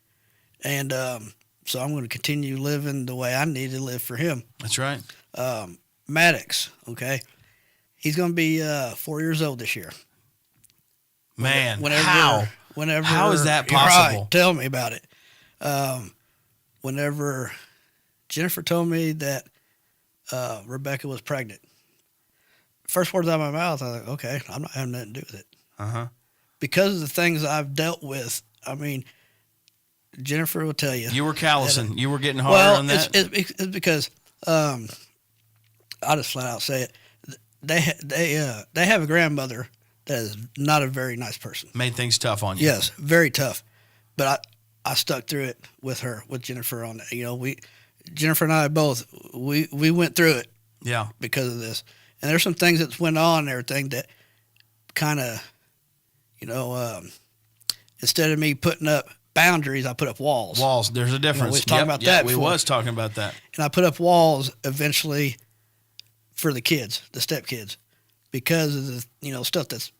S2: And so I'm going to continue living the way I need to live for him.
S1: That's right.
S2: Maddox, okay? He's going to be 4 years old this year.
S1: Man,
S2: Whenever
S1: how is that possible?
S2: Right, tell me about it. Whenever Jennifer told me that Rebecca was pregnant, first words out of my mouth, I was like, okay, I'm not having nothing to do with it. Because of the things I've dealt with. I mean, Jennifer will tell you.
S1: You were callousing. You were getting harder on that?
S2: It's because I'll just flat out say it. They have a grandmother that is not a very nice person.
S1: Made things tough on you.
S2: Yes, very tough. But I stuck through it with Jennifer on that. You know, Jennifer and I both, we went through it.
S1: Yeah.
S2: Because of this. And there's some things that went on and everything that kind of, instead of me putting up boundaries, I put up walls.
S1: Walls. There's a difference.
S2: We was talking about that before.
S1: We was talking about that.
S2: And I put up walls eventually for the kids, the stepkids, because of the, stuff that's,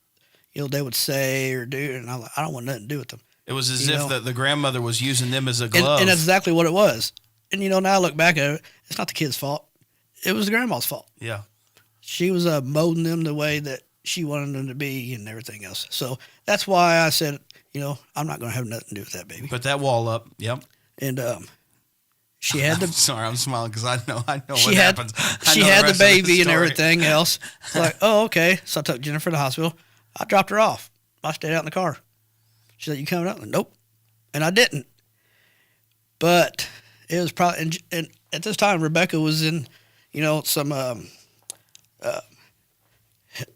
S2: they would say or do. And I'm like, I don't want nothing to do with them.
S1: It was as if the grandmother was using them as a glove.
S2: And that's exactly what it was. And, now I look back at it, it's not the kid's fault. It was the grandma's fault.
S1: Yeah.
S2: She was molding them the way that she wanted them to be and everything else. So that's why I said, I'm not going to have nothing to do with that baby.
S1: Put that wall up. Yep.
S2: And she had the.
S1: Sorry, I'm smiling because I know
S2: she
S1: what
S2: had,
S1: happens.
S2: She had the baby and everything else. Like, oh, okay. So I took Jennifer to the hospital. I dropped her off. I stayed out in the car. She said, "You coming up?" Nope. And I didn't. But it was probably, and at this time, Rebecca was in,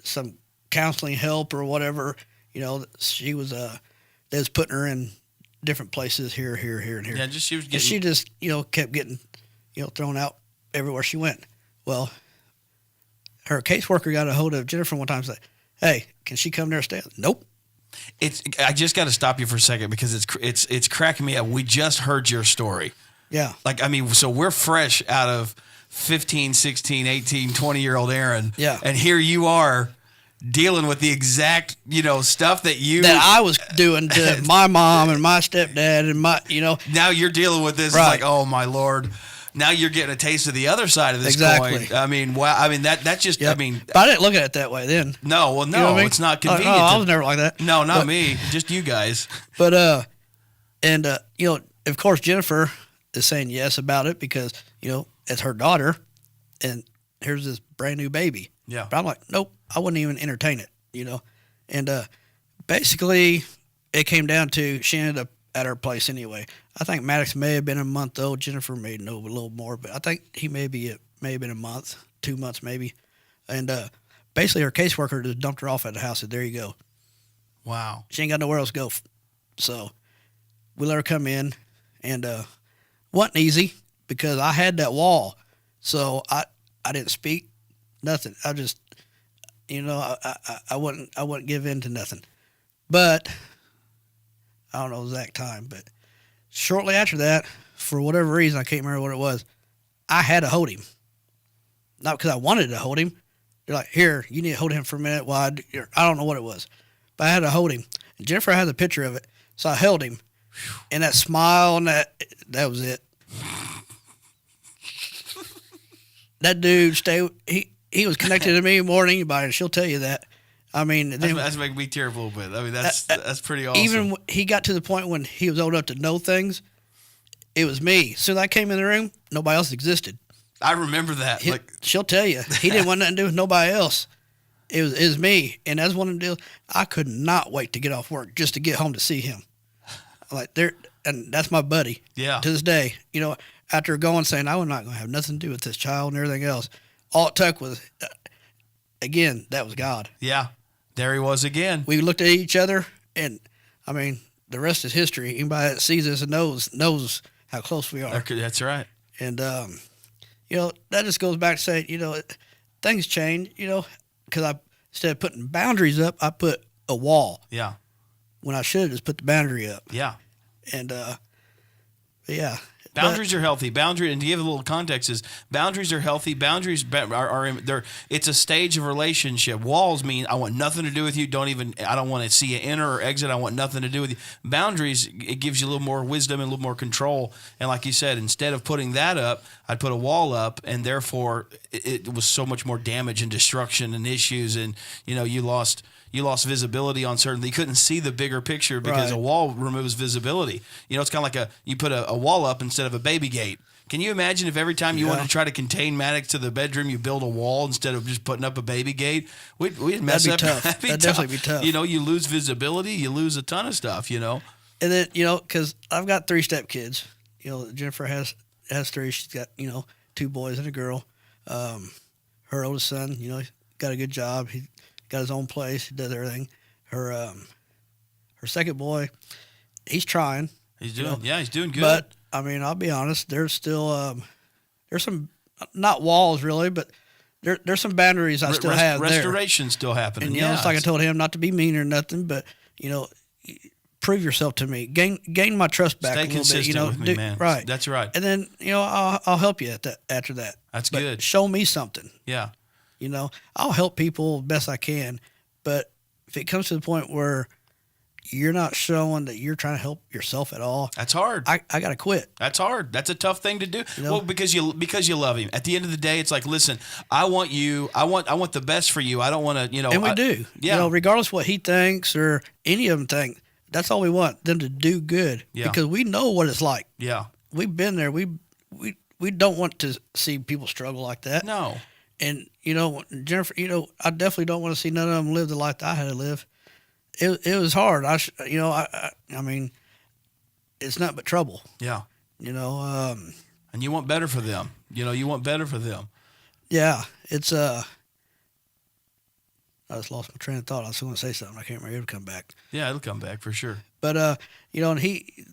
S2: some counseling help or whatever. She was, they was putting her in different places here, and here.
S1: Yeah, she was getting.
S2: And she just, kept getting, thrown out everywhere she went. Well, her caseworker got a hold of Jennifer one time and said, "Hey, can she come there and stay?" Nope.
S1: I just got to stop you for a second because it's cracking me up. We just heard your story.
S2: Yeah.
S1: So we're fresh out of 15, 16, 18, 20-year-old Aaron.
S2: Yeah.
S1: And here you are dealing with the exact, stuff that
S2: I was doing to my mom and my stepdad and my,
S1: Now you're dealing with this.
S2: Right.
S1: It's like, oh my Lord. Now you're getting a taste of the other side of this
S2: Exactly.
S1: coin. I mean, wow. I mean, that just,
S2: Yep. But I didn't look at it that way then.
S1: No, well, no,
S2: You know what I mean?
S1: it's not
S2: Oh,
S1: convenient.
S2: no, I was never like that.
S1: No, not me. Just you guys.
S2: But, of course, Jennifer is saying yes about it because, it's her daughter and here's this brand new baby.
S1: Yeah.
S2: But I'm like, nope, I wouldn't even entertain it, And basically, it came down to she ended up at her place anyway. I think Maddox may have been a month old. Jennifer may know a little more, but I think he may have been a month, 2 months maybe. And basically, her caseworker just dumped her off at the house and said, there you go.
S1: Wow.
S2: She ain't got nowhere else to go. So we let her come in, and wasn't easy because I had that wall. So I didn't speak, nothing. I just, I wouldn't give in to nothing. But I don't know the exact time, but shortly after that, for whatever reason, I can't remember what it was, I had to hold him. Not because I wanted to hold him. They're like, here, you need to hold him for a minute while I don't know what it was. But I had to hold him. And Jennifer has a picture of it. So I held him. And that smile and that was it. That dude he was connected to me more than anybody, and she'll tell you that. I mean,
S1: that's making me tear up a little bit. I mean, that's pretty awesome.
S2: Even he got to the point when he was old enough to know things, it was me. Soon as I came in the room, nobody else existed.
S1: I remember that.
S2: She'll tell you. He didn't want nothing to do with nobody else. It was me. And that's one of the deals. I could not wait to get off work just to get home to see him. And that's my buddy.
S1: Yeah.
S2: To this day. After going saying, I was not going to have nothing to do with this child and everything else. All it took was, again, that was God.
S1: Yeah. There he was again.
S2: We looked at each other, and, I mean, the rest is history. Anybody that sees us and knows how close we are.
S1: That's right.
S2: And, that just goes back to saying, things change, because instead of putting boundaries up, I put a wall.
S1: Yeah.
S2: When I should have just put the boundary up.
S1: Yeah.
S2: And, yeah.
S1: Boundaries are healthy. And to give a little context is boundaries are healthy. Boundaries it's a stage of relationship. Walls mean I want nothing to do with you. I don't want to see you enter or exit. I want nothing to do with you. Boundaries, it gives you a little more wisdom and a little more control. And like you said, instead of putting that up, I'd put a wall up, and therefore it was so much more damage and destruction and issues. And you lost visibility on certain. You couldn't see the bigger picture because
S2: Right.
S1: a wall removes visibility. It's kind of like you put a wall up instead of a baby gate. Can you imagine if every time you want to try to contain Maddox to the bedroom, you build a wall instead of just putting up a baby gate? We'd mess
S2: That'd be
S1: up.
S2: tough. That'd definitely be tough.
S1: You lose visibility. You lose a ton of stuff.
S2: And then because I've got 3 stepkids. Jennifer has 3. She's got 2 boys and a girl. Her oldest son, got a good job. He got his own place. He does everything. Her second boy, he's trying.
S1: He's doing he's doing good.
S2: But I mean, I'll be honest. There's still there's some not walls really, but there's some boundaries I still have there.
S1: Restoration's still happening.
S2: And it's like I told him not to be mean or nothing, but prove yourself to me. Gain my trust back
S1: Stay
S2: a little
S1: consistent
S2: bit.
S1: with me, man.
S2: Right.
S1: That's right.
S2: And then I'll help you after that.
S1: That's
S2: But
S1: good.
S2: Show me something.
S1: Yeah.
S2: I'll help people best I can, but if it comes to the point where you're not showing that you're trying to help yourself at all,
S1: That's hard.
S2: I got to quit.
S1: That's hard. That's a tough thing to do. Well, because you love him. At the end of the day, it's like, listen, I want the best for you. I don't want to,
S2: And we do.
S1: Yeah.
S2: Regardless what he thinks or any of them think, that's all we want, them to do good.
S1: Yeah.
S2: Because we know what it's like.
S1: Yeah.
S2: We've been there. We don't want to see people struggle like that.
S1: No.
S2: And, Jennifer, I definitely don't want to see none of them live the life that I had to live. It was hard. I mean, it's not but trouble.
S1: Yeah.
S2: And
S1: you want better for them. You want better for them.
S2: Yeah, it's I just lost my train of thought. I was going to say something. I can't remember. It'll come back.
S1: Yeah, it'll come back for sure.
S2: But and he,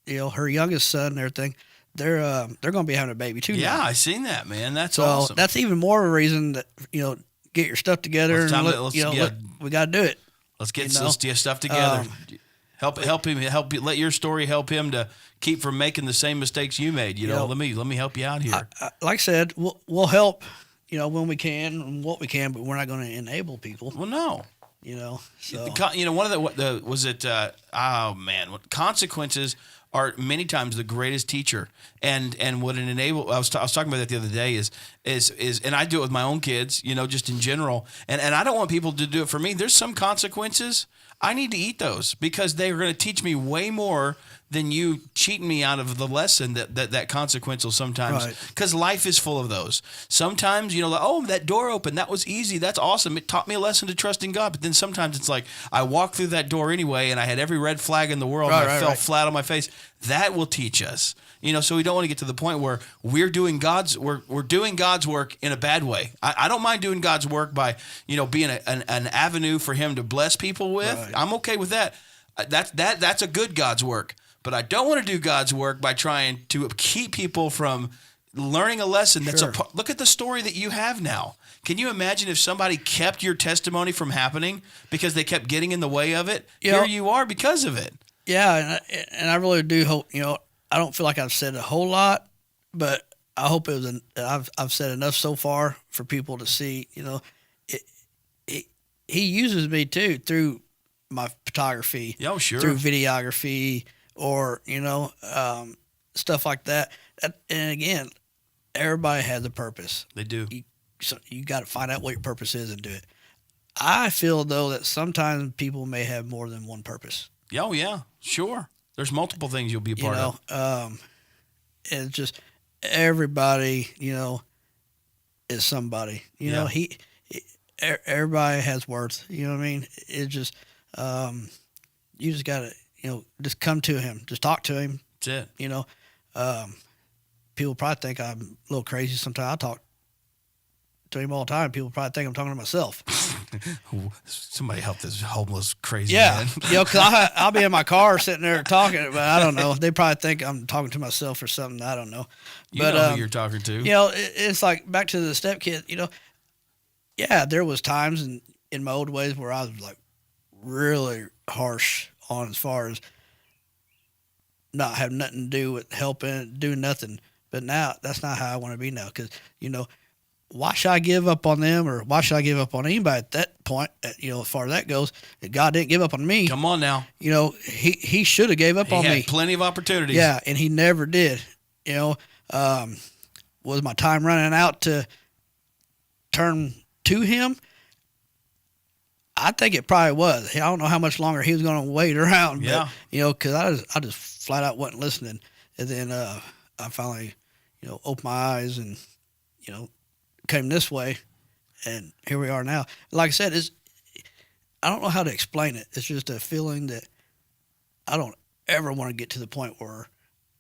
S2: her youngest son and everything, they're going to be having a baby too.
S1: Yeah,
S2: now.
S1: I seen that, man. That's
S2: So
S1: awesome.
S2: that's even more of a reason that get your stuff together
S1: Well, it's time
S2: and we got to do it.
S1: Let's get stuff together. Help him. Let your story help him to keep from making the same mistakes you made. Let me help you out here.
S2: Like I said, we'll help. when we can and what we can, but we're not going to enable people.
S1: Well, no.
S2: So
S1: One of the was it consequences are many times the greatest teacher, and what it enable. I was talking about that the other day is and I do it with my own kids, just in general, and I don't want people to do it for me. There's some consequences I need to eat those because they're going to teach me way more than you cheating me out of the lesson that consequential sometimes, because life is full of those. Sometimes, that door opened, that was easy, that's awesome, it taught me a lesson to trust in God. But then sometimes it's like I walked through that door anyway and I had every red flag in the world and I fell flat on my face. That will teach us, so we don't want to get to the point where we're doing God's work in a bad way. I don't mind doing God's work by, being an avenue for Him to bless people with. Right. I'm okay with that. That's a good God's work. But I don't want to do God's work by trying to keep people from learning a lesson. Look at the story that you have now. Can you imagine if somebody kept your testimony from happening because they kept getting in the way of it? Here you are because of it.
S2: Yeah, and I really do hope, I don't feel like I've said a whole lot, but I hope I've said enough so far for people to see, He uses me too through my photography.
S1: Yeah, sure.
S2: Through videography, or stuff like that. And again, everybody has a purpose.
S1: They do.
S2: So you got to find out what your purpose is and do it. I feel though that sometimes people may have more than one purpose.
S1: Oh yeah, sure. There's multiple things you'll be a part
S2: of. It's just everybody, is somebody. Everybody has worth. You know what I mean? It's just you just got to. Just come to Him. Just talk to Him.
S1: That's it.
S2: People probably think I'm a little crazy sometimes. I talk to Him all the time. People probably think I'm talking to myself.
S1: Somebody help this homeless crazy man.
S2: Because I'll be in my car sitting there talking, but I don't know. They probably think I'm talking to myself or something. I don't know.
S1: You know who you're talking to.
S2: It's like back to the step kid. Yeah, there was times in my old ways where I was like really harsh on as far as not having nothing to do with helping, doing nothing. But now that's not how I want to be now, because why should I give up on them, or why should I give up on anybody at that point? As far as that goes, God didn't give up on me.
S1: Come on now.
S2: He should have gave up on me.
S1: He had plenty of opportunities.
S2: Yeah, and He never did. Was my time running out to turn to Him? I think it probably was. I don't know how much longer He was going to wait around.
S1: Yeah.
S2: But, because I just flat out wasn't listening. And then I finally, opened my eyes and, came this way. And here we are now. Like I said, I don't know how to explain it. It's just a feeling that I don't ever want to get to the point where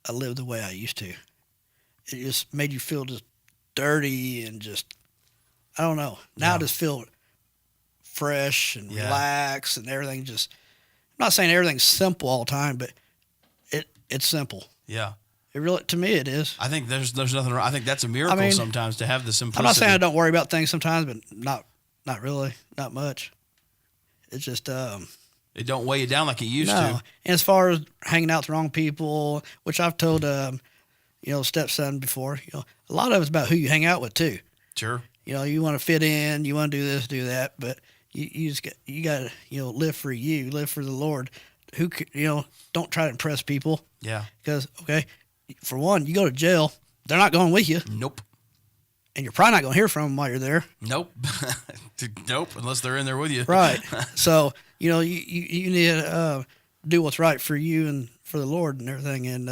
S2: I live the way I used to. It just made you feel just dirty and just, I don't know. Now I just feel fresh and relaxed and everything. Just, I'm not saying everything's simple all the time, but it's simple.
S1: Yeah.
S2: It really, to me, it is.
S1: I think there's nothing wrong. I think that's a miracle sometimes to have the simplicity.
S2: I'm not saying I don't worry about things sometimes, but not really, not much. It's just
S1: it don't weigh you down like it used to.
S2: And as far as hanging out with the wrong people, which I've told stepson before, a lot of it's about who you hang out with too.
S1: Sure.
S2: You want to fit in, you want to do this, do that, but you got to live for you, live for the Lord. Don't try to impress people.
S1: Yeah.
S2: Because for one, you go to jail, they're not going with you.
S1: Nope.
S2: And you're probably not going to hear from them while you're there.
S1: Nope. Nope. Unless they're in there with you.
S2: Right. So you need to do what's right for you and for the Lord and everything. And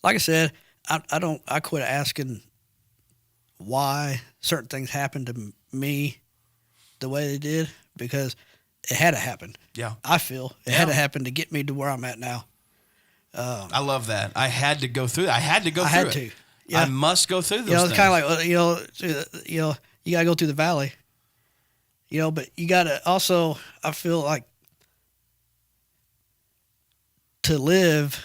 S2: like I said, I quit asking why certain things happened to me the way they did, because it had to happen.
S1: Yeah.
S2: I feel it had to happen to get me to where I'm at now.
S1: I love that. I had to go through it. I had to.
S2: Yeah.
S1: I must go through those things.
S2: It's kind of like, you got to go through the valley. But you got to also, I feel like, to live,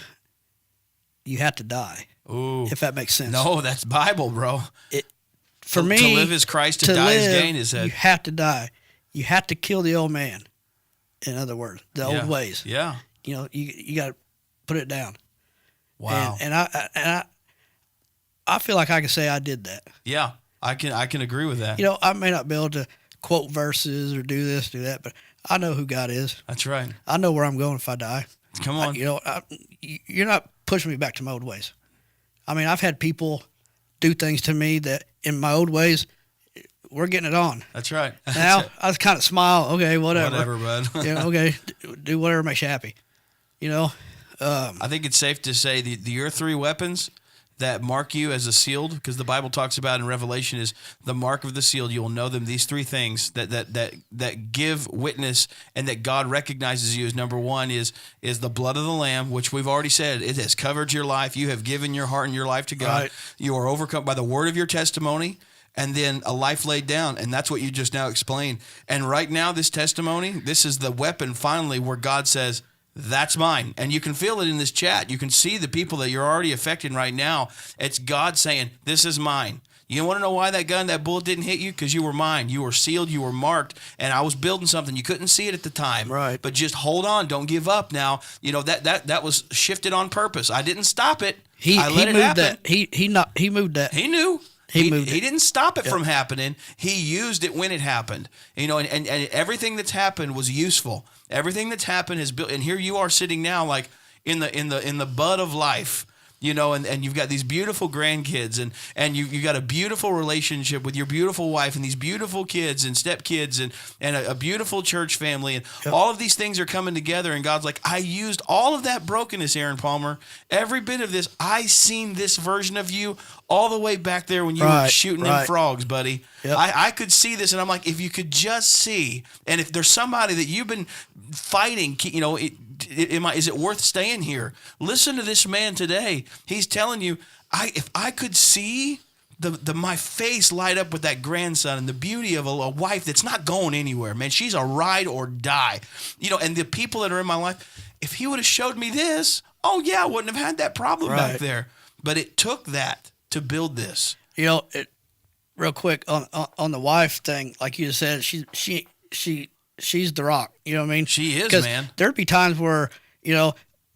S2: you have to die.
S1: Ooh.
S2: If that makes sense.
S1: No, that's Bible, bro.
S2: For me,
S1: to live is Christ, to die is gain, is that.
S2: You have to die. You have to kill the old man. In other words, the old ways.
S1: Yeah.
S2: You got to put it down.
S1: Wow.
S2: And I feel like I can say I did that.
S1: Yeah. I can agree with that.
S2: You know, I may not be able to quote verses or do this, do that, but I know who God is.
S1: That's right.
S2: I know where I'm going if I die.
S1: Come on.
S2: You're not pushing me back to my old ways. I mean, I've had people do things to me that in my old ways, we're getting it on.
S1: That's right.
S2: Now I just kind of smile. Okay, whatever.
S1: Whatever, bud.
S2: Okay, do whatever makes you happy. You know.
S1: I think it's safe to say your three weapons that mark you as a sealed, because the Bible talks about in Revelation is the mark of the sealed. You will know them. These three things that give witness and that God recognizes you as number one is the blood of the Lamb, which we've already said it has covered your life. You have given your heart and your life to God.
S2: Right.
S1: You are overcome by the word of your testimony. And then a life laid down, and that's what you just now explained. And right now, this testimony, this is the weapon finally where God says, that's mine. And you can feel it in this chat. You can see the people that you're already affecting right now. It's God saying, this is mine. You want to know why that bullet didn't hit you? Because you were mine. You were sealed. You were marked. And I was building something. You couldn't see it at the time.
S2: Right.
S1: But just hold on. Don't give up now. You know, that was shifted on purpose. I didn't stop it. I let it happen.
S2: He moved that.
S1: He knew.
S2: He moved it.
S1: He didn't stop it from happening. He used it when it happened. You know, and everything that's happened was useful. Everything that's happened is built. And here you are sitting now, like in the bud of life. You know, and you've got these beautiful grandkids, and you got a beautiful relationship with your beautiful wife and these beautiful kids and stepkids and a beautiful church family, and all of these things are coming together. And God's like, I used all of that brokenness, Aaron Palmer, every bit of this. I seen this version of you all the way back there when you were shooting them frogs, buddy.
S2: Yep.
S1: I could see this, and I'm like, if you could just see, and if there's somebody that you've been fighting, you know, is it worth staying here? Listen to this man today. He's telling you, if I could see my face light up with that grandson and the beauty of a wife that's not going anywhere, man, she's a ride or die. You know, and the people that are in my life, if he would have showed me this, oh yeah, I wouldn't have had that problem back there. But it took that to build this.
S2: You know, real quick on the wife thing, like you said, she's the rock. You know what I mean?
S1: She is, man.
S2: There'd be times where, you know,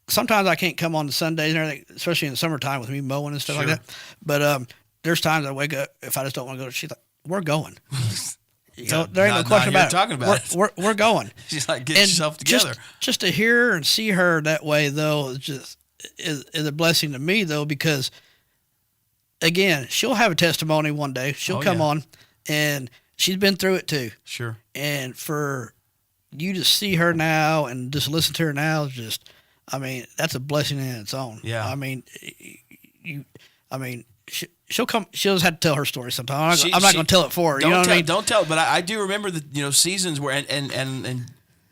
S2: sometimes I can't come on the Sundays and everything, especially in the summertime with me mowing and stuff like that. But there's times I wake up, if I just don't want to go, she's like, we're going. You know, there ain't no question about it.
S1: Talking about it.
S2: We're going.
S1: She's like, get yourself together.
S2: Just to hear her and see her that way, though, is a blessing to me, though, because, again, she'll have a testimony one day. She'll come on, and she's been through it too.
S1: Sure. And
S2: for you to see her now and just listen to her now is just, I mean, that's a blessing in its own.
S1: Yeah.
S2: I mean, she'll come. She'll just have to tell her story sometime. I'm not going to tell it for her. You know what I mean?
S1: Don't tell. But I do remember the seasons where and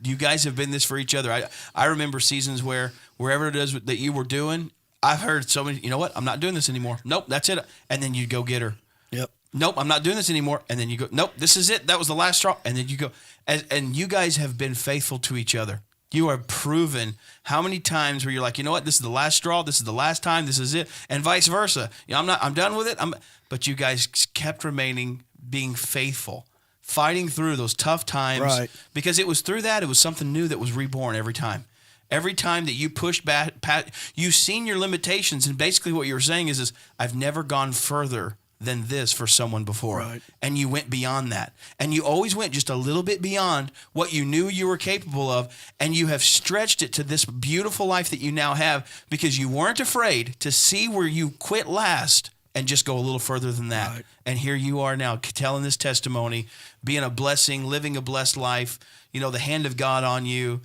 S1: you guys have been this for each other. I remember seasons where wherever it is that you were doing, I've heard so many. You know what? I'm not doing this anymore. Nope, that's it. And then you go get her.
S2: Yep.
S1: Nope, I'm not doing this anymore. And then you go, nope, this is it. That was the last straw. And then you go, and you guys have been faithful to each other. You are proven how many times where you're like, you know what, this is the last straw. This is the last time. This is it. And vice versa. You know, I'm done with it. But you guys kept remaining, being faithful, fighting through those tough times.
S2: Right.
S1: Because it was through that, it was something new that was reborn every time. Every time that you pushed back, you've seen your limitations. And basically what you were saying is I've never gone further than this for someone before.
S2: Right.
S1: And you went beyond that. And you always went just a little bit beyond what you knew you were capable of. And you have stretched it to this beautiful life that you now have because you weren't afraid to see where you quit last and just go a little further than that.
S2: Right.
S1: And here you are now telling this testimony, being a blessing, living a blessed life, you know, the hand of God on you.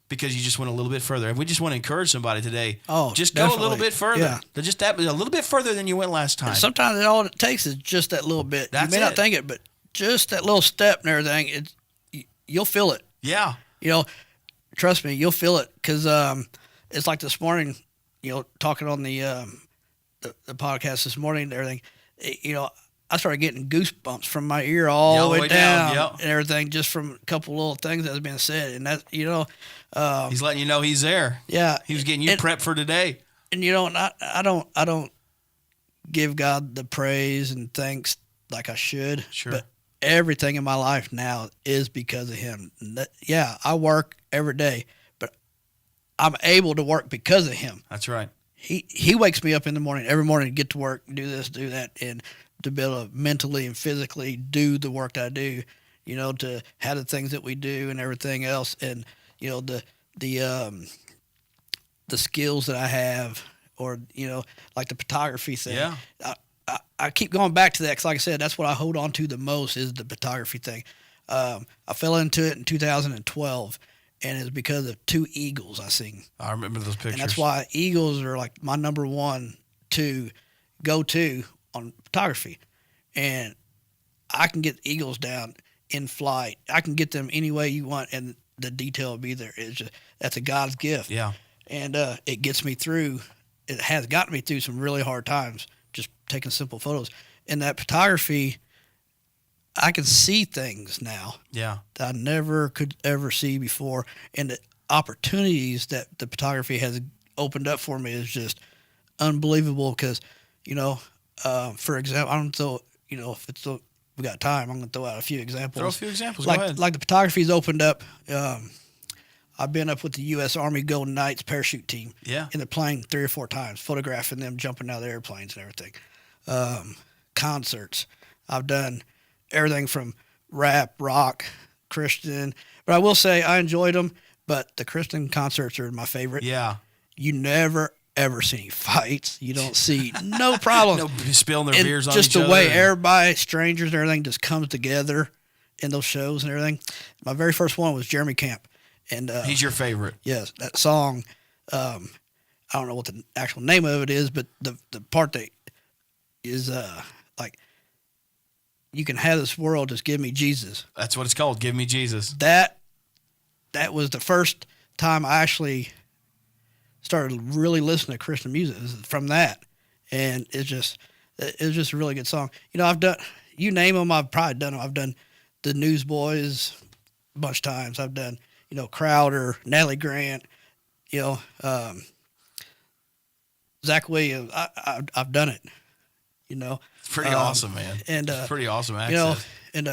S1: Because you just went a little bit further. And we just want to encourage somebody today.
S2: Oh,
S1: just
S2: definitely.
S1: go a little bit further.
S2: Yeah.
S1: Just that, a little bit further than you went last time.
S2: And sometimes all it takes is just that little bit.
S1: That's
S2: you may
S1: it.
S2: not think it, but just that little step and everything, you'll feel it.
S1: Yeah.
S2: You know, trust me, you'll feel it. Because it's like this morning, you know, talking on the podcast this morning and everything, you know, I started getting goosebumps from my ear all the way down and everything, just from a couple little things that was being said. And that, you know,
S1: he's letting you know he's there.
S2: Yeah,
S1: he was getting you prepped for today.
S2: And you know, and I don't give God the praise and thanks like I should.
S1: Sure.
S2: But everything in my life now is because of Him. Yeah, I work every day, but I'm able to work because of Him.
S1: That's right.
S2: He wakes me up in the morning every morning to get to work, do this, do that, and to be able to mentally and physically do the work that I do, to have the things that we do and everything else, and the skills that I have, or like the photography thing.
S1: Yeah.
S2: I keep going back to that because, like I said, that's what I hold on to the most is the photography thing. I fell into it in 2012, and it's because of two eagles I seen.
S1: I remember those pictures.
S2: And that's why eagles are like my number one to go to on photography. And I can get eagles down in flight. I can get them any way you want, and the detail will be there. That's a God's gift.
S1: Yeah.
S2: And it gets me through. It has gotten me through some really hard times just taking simple photos. And that photography, I can see things now
S1: Yeah.
S2: that I never could ever see before. And the opportunities that the photography has opened up for me is just unbelievable because, for example, I don't know, if we got time, I'm going to throw out a few examples.
S1: Throw a few examples.
S2: Like,
S1: Go ahead.
S2: like the photography's opened up. I've been up with the U.S. Army Golden Knights parachute team
S1: Yeah.
S2: in the plane 3 or 4 times, photographing them jumping out of the airplanes and everything. Concerts. I've done everything from rap, rock, Christian. But I will say I enjoyed them, but the Christian concerts are my favorite.
S1: Yeah.
S2: You never, ever see any fights. You don't see no problems.
S1: No spilling their
S2: And
S1: beers on
S2: just
S1: each
S2: the
S1: other.
S2: way everybody, strangers and everything, just comes together in those shows and everything. My very first one was Jeremy Camp. And
S1: He's your favorite.
S2: yes, that song, I don't know what the actual name of it is, but the part that is like, you can have this world, just give me Jesus.
S1: That's what it's called. Give me Jesus.
S2: That was the first time I actually started really listening to Christian music. It was from that, and it was just a really good song. I've done, you name them, I've probably done them. I've done the Newsboys a bunch of times. I've done Crowder, Natalie Grant, Zach Williams. I've done it.
S1: It's pretty awesome, man.
S2: And
S1: It's pretty awesome access.
S2: And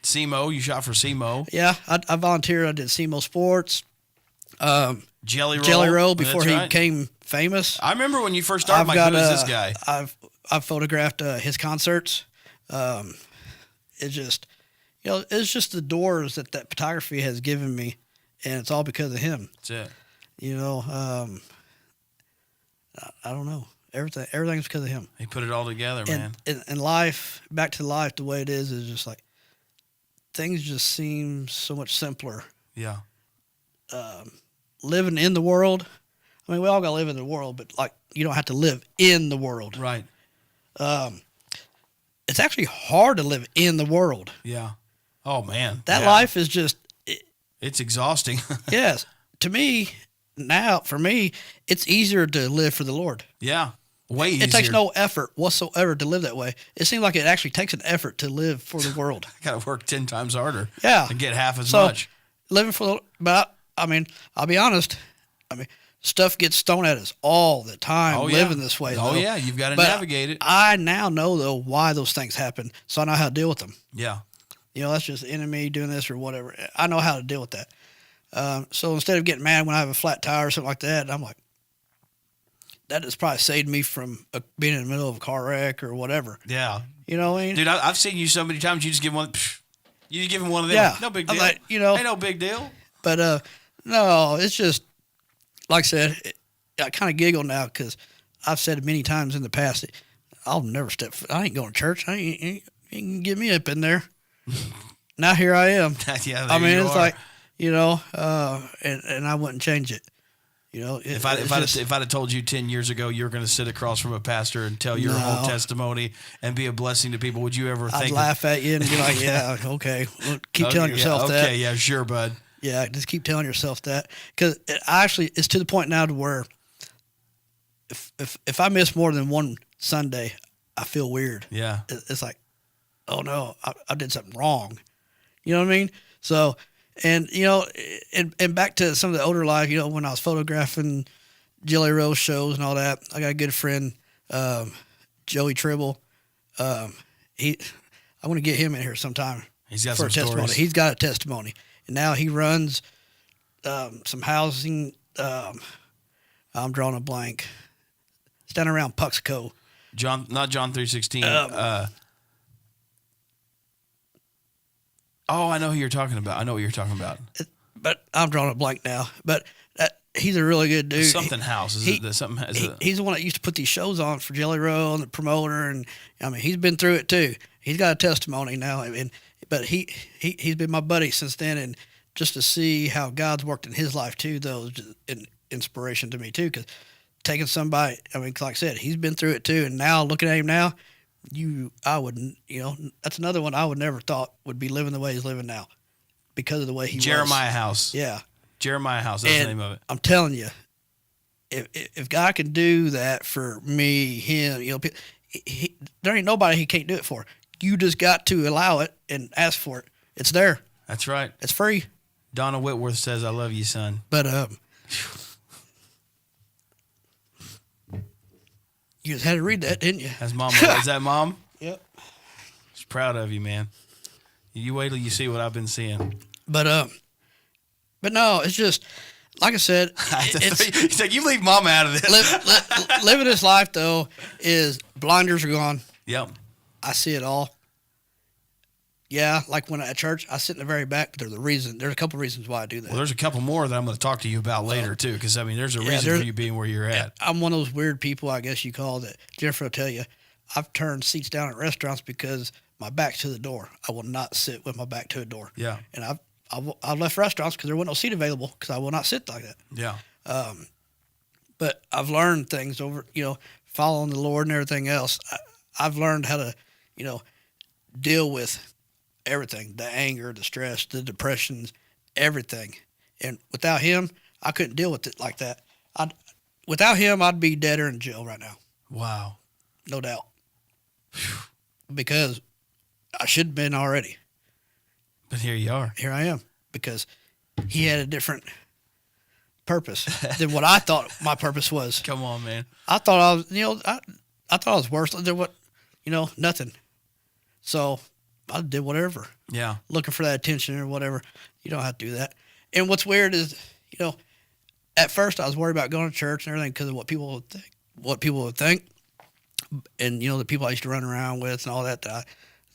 S1: SEMO, you shot for SEMO.
S2: yeah, I volunteered. I did SEMO Sports.
S1: Jelly Roll.
S2: Jelly Roll
S1: That's
S2: before he
S1: right.
S2: became famous.
S1: I remember when you first started, Mike, who is this guy?
S2: I've photographed his concerts. It's just, it's just the doors that photography has given me, and it's all because of him.
S1: That's it.
S2: I don't know. Everything's because of him.
S1: He put it all together, man.
S2: And life, back to life, the way it is just like, things just seem so much simpler.
S1: Yeah.
S2: Living in the world, I mean, we all got to live in the world, but like, you don't have to live in the world.
S1: Right.
S2: It's actually hard to live in the world.
S1: Yeah. Oh, man.
S2: That
S1: Yeah.
S2: life is just,
S1: It's exhausting.
S2: yes. To me, now, for me, it's easier to live for the Lord.
S1: Yeah. Way easier.
S2: It takes no effort whatsoever to live that way. It seems like it actually takes an effort to live for the world.
S1: Got to work 10 times harder.
S2: Yeah.
S1: And get half as
S2: So,
S1: much.
S2: living for the, but I mean, I'll be honest. I mean, stuff gets thrown at us all the time
S1: Oh, yeah.
S2: living this way.
S1: Oh,
S2: though.
S1: yeah. You've got to
S2: But
S1: navigate it.
S2: I now know, though, why those things happen, so I know how to deal with them.
S1: Yeah.
S2: That's just the enemy doing this or whatever. I know how to deal with that. So instead of getting mad when I have a flat tire or something like that, I'm like, that has probably saved me from being in the middle of a car wreck or whatever.
S1: Yeah.
S2: You know what I mean?
S1: Dude, I've seen you so many times. You just give one. You just give him one of them.
S2: Yeah.
S1: No big
S2: I'm
S1: deal.
S2: like,
S1: Ain't no big deal.
S2: But no, it's just, like I said, I kind of giggle now because I've said it many times in the past, I'll never I ain't going to church. You can get me up in there. Now here I am.
S1: Yeah.
S2: I mean,
S1: there you
S2: it's
S1: are.
S2: like, and I wouldn't change it.
S1: If I'd have told you 10 years ago you were going to sit across from a pastor and tell your whole testimony and be a blessing to people, would you ever
S2: I'd
S1: think?
S2: laugh at you and be like, yeah, okay. Well, keep telling yourself that.
S1: Okay, yeah, sure, bud.
S2: Yeah, just keep telling yourself that. Because it's to the point now to where if I miss more than one Sunday, I feel weird.
S1: Yeah.
S2: It's like, oh no, I did something wrong. You know what I mean? So, and back to some of the older life, when I was photographing Jelly Roll shows and all that, I got a good friend, Joey Tribble. I want to get him in here sometime.
S1: He's got
S2: for
S1: some
S2: a testimony.
S1: stories.
S2: He's got a testimony, and now he runs some housing. I'm drawing a blank. It's down around Puxco.
S1: Not John 3:16. I know who you're talking about. I know what you're talking about.
S2: But I'm drawing a blank now. But he's a really good dude.
S1: Something House. Is it something?
S2: He's the one that used to put these shows on for Jelly Roll and the promoter, and I mean he's been through it too. He's got a testimony now, but he's been my buddy since then, and just to see how God's worked in his life too, though, is just an inspiration to me too. Because taking somebody, I mean, like I said, he's been through it too, and now looking at him now, I wouldn't, that's another one I would never thought would be living the way he's living now, because of the way he
S1: Jeremiah
S2: was.
S1: House.
S2: Yeah.
S1: Jeremiah House, that's the name of it.
S2: I'm telling you, if God can do that for me, him, there ain't nobody he can't do it for. You just got to allow it and ask for it. It's there.
S1: That's right.
S2: It's free.
S1: Donna Whitworth says, "I love you, son."
S2: But you just had to read that, didn't you?
S1: That's Mom. Is that Mom?
S2: Yep.
S1: She's proud of you, man. You wait till you see what I've been seeing.
S2: But no, it's just like I said.
S1: He's like, you leave Mama out of this.
S2: Living this life though is blinders are gone.
S1: Yep.
S2: I see it all. Yeah, like when at church, I sit in the very back. But there's a couple reasons why I do that.
S1: Well, there's a couple more that I'm going to talk to you about later too, because I mean, there's a reason for you being where you're at.
S2: I'm one of those weird people, I guess you call that. Jennifer will tell you, I've turned seats down at restaurants because my back's to the door. I will not sit with my back to a door.
S1: Yeah.
S2: And I've left restaurants because there wasn't no seat available because I will not sit like that.
S1: Yeah.
S2: But I've learned things over, following the Lord and everything else. I've learned how to, deal with everything, the anger, the stress, the depressions, everything. And without him, I couldn't deal with it like that. Without him, I'd be dead or in jail right now.
S1: Wow.
S2: No doubt. Because I should have been already.
S1: But here you are.
S2: Here I am. Because he had a different purpose than what I thought my purpose was.
S1: Come on, man.
S2: I thought I was, I thought I was worse than what, nothing. So I did whatever.
S1: Yeah.
S2: Looking for that attention or whatever. You don't have to do that. And what's weird is, at first I was worried about going to church and everything because of what people would think. And, the people I used to run around with and all that I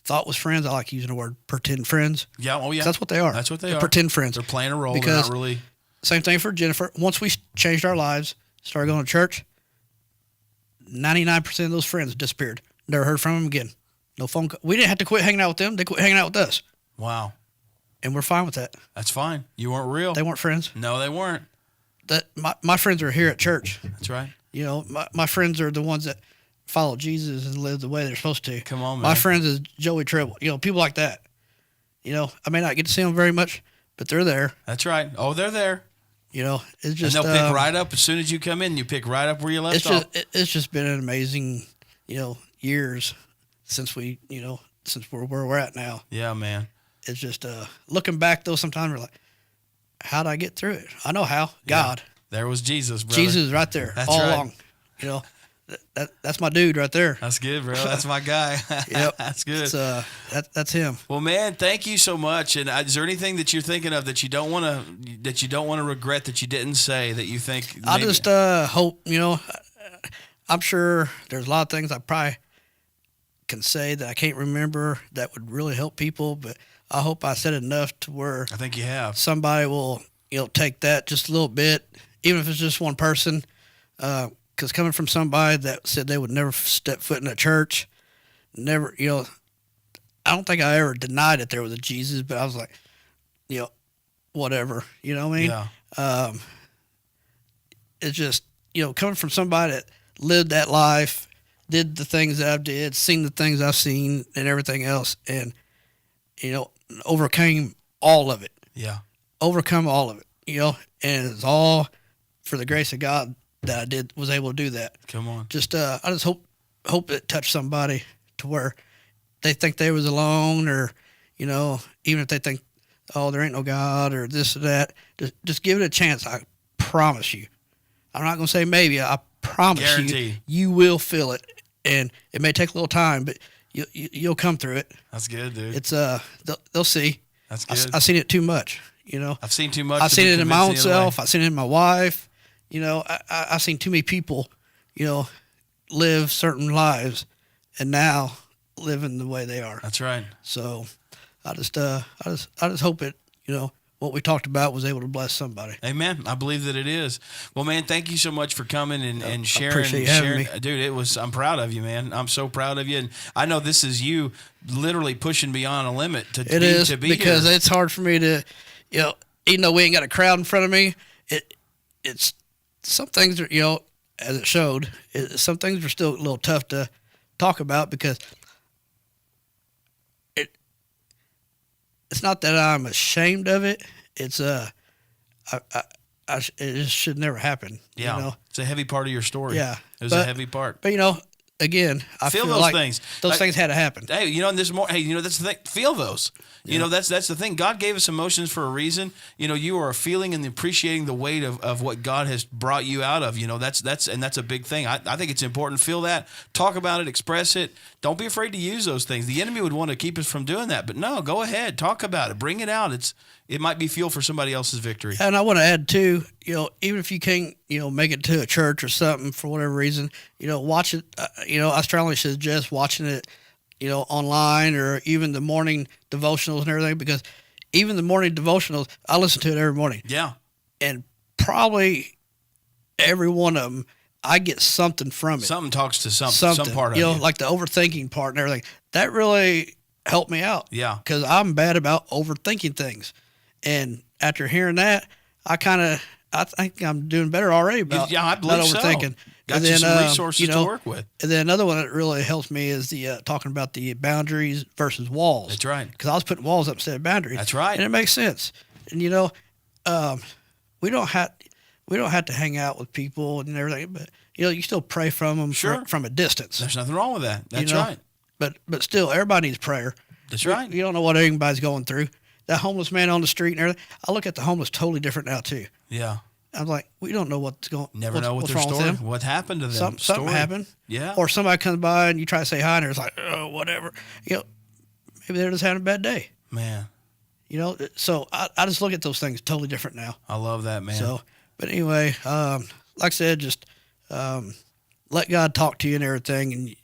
S2: thought was friends. I like using the word pretend friends.
S1: Yeah. Oh, yeah.
S2: That's what they are.
S1: That's what they
S2: They're
S1: are.
S2: Pretend friends.
S1: They're playing a role.
S2: Because
S1: They're not really.
S2: Same thing for Jennifer. Once we changed our lives, started going to church, 99% of those friends disappeared. Never heard from them again. No phone call. We didn't have to quit hanging out with them. They quit hanging out with us.
S1: Wow.
S2: And we're fine with that.
S1: That's fine. You weren't real.
S2: They weren't friends.
S1: No, they weren't.
S2: My friends are here at church.
S1: That's right.
S2: My friends are the ones that follow Jesus and live the way they're supposed to.
S1: Come on, man.
S2: My friends is Joey Tribble. People like that. I may not get to see them very much, but they're there.
S1: That's right. Oh, they're there.
S2: It's just.
S1: And they'll pick right up as soon as you come in. You pick right up where you left off.
S2: It's just been an amazing, years since since we're where we're at now.
S1: Yeah, man.
S2: It's just looking back though. Sometimes we're like, how did I get through it? I know how. God.
S1: Yeah. There was Jesus, brother.
S2: Jesus is right there.
S1: That's
S2: all
S1: right.
S2: along. That's my dude right there.
S1: That's good, bro. That's my guy.
S2: Yep.
S1: That's good.
S2: That's him.
S1: Well, man, thank you so much. And is there anything that you're thinking of that you don't want to regret that you didn't say that you think?
S2: I just hope I'm sure there's a lot of things I probably can say that I can't remember that would really help people, but I hope I said enough to where
S1: I think you have.
S2: somebody will take that just a little bit, even if it's just one person. Because coming from somebody that said they would never step foot in a church, never, I don't think I ever denied that there was a Jesus, but I was like, whatever, you know what I mean?
S1: Yeah.
S2: It's just, coming from somebody that lived that life, did the things that I did, seen the things I've seen and everything else, and, overcame all of it.
S1: Yeah.
S2: Overcome all of it, and it's all for the grace of God that I was able to do that.
S1: Come on.
S2: Just I just hope it touched somebody to where they think they was alone, or even if they think, oh, there ain't no God or this or that, just give it a chance. I promise you. I'm not gonna say maybe. I promise
S1: Guaranteed.
S2: you will feel it, and it may take a little time, but you'll come through it.
S1: That's good, dude.
S2: It's they'll see.
S1: That's good.
S2: I've seen it too much.
S1: I've seen too much.
S2: I've seen it in my own
S1: convinced the other way.
S2: self. I've seen it in my wife. I've seen too many people, live certain lives, and now living the way they are.
S1: That's right.
S2: So I just hope it, what we talked about was able to bless somebody.
S1: Amen. I believe that it is. Well, man, thank you so much for coming and sharing.
S2: Appreciate you having me.
S1: Dude, I'm proud of you, man. I'm so proud of you. And I know this is you literally pushing beyond a limit to be
S2: because
S1: here.
S2: it's hard for me to, even though we ain't got a crowd in front of me, it's some things are, as it showed, some things are still a little tough to talk about because it's not that I'm ashamed of it. It's it just should never happen.
S1: Yeah, it's a heavy part of your story.
S2: Yeah,
S1: it was a heavy part.
S2: But again, I feel
S1: those
S2: like
S1: things.
S2: Those things had to happen.
S1: Hey, that's the thing. Feel those.
S2: Yeah.
S1: That's the thing. God gave us emotions for a reason. You are feeling and appreciating the weight of what God has brought you out of. That's a big thing. I think it's important to feel that, talk about it, express it. Don't be afraid to use those things. The enemy would want to keep us from doing that, but no, go ahead, talk about it, bring it out. It might be fuel for somebody else's victory.
S2: And I want to add too, even if you can't, make it to a church or something for whatever reason, watch it. I strongly suggest watching it, online or even the morning devotionals and everything, because even the morning devotionals, I listen to it every morning.
S1: Yeah.
S2: And probably every one of them, I get something from it.
S1: Something talks to some part of you.
S2: Like the overthinking part and everything. That really helped me out.
S1: Yeah.
S2: Because I'm bad about overthinking things. And after hearing that, I think I'm doing better already about
S1: I believe
S2: not overthinking.
S1: So. Got you some resources to work with.
S2: And then another one that really helps me is the talking about the boundaries versus walls.
S1: That's right.
S2: Because I was putting walls up instead of boundaries.
S1: That's right.
S2: And it makes sense. And we don't have to hang out with people and everything, but you still pray from them from a distance.
S1: There's nothing wrong with that. That's right.
S2: But still, everybody needs prayer.
S1: That's right.
S2: You don't know what anybody's going through. That homeless man on the street and everything. I look at the homeless totally different now too.
S1: Yeah.
S2: I'm like, we don't know what's going.
S1: Never know what their
S2: what's wrong
S1: story.
S2: with them.
S1: What happened to them?
S2: Something happened.
S1: Yeah.
S2: Or somebody comes by and you try to say hi and it's like, oh, whatever. Maybe they're just having a bad day.
S1: Man.
S2: So I just look at those things totally different now.
S1: I love that, man.
S2: So, but anyway, like I said, just let God talk to you and everything, and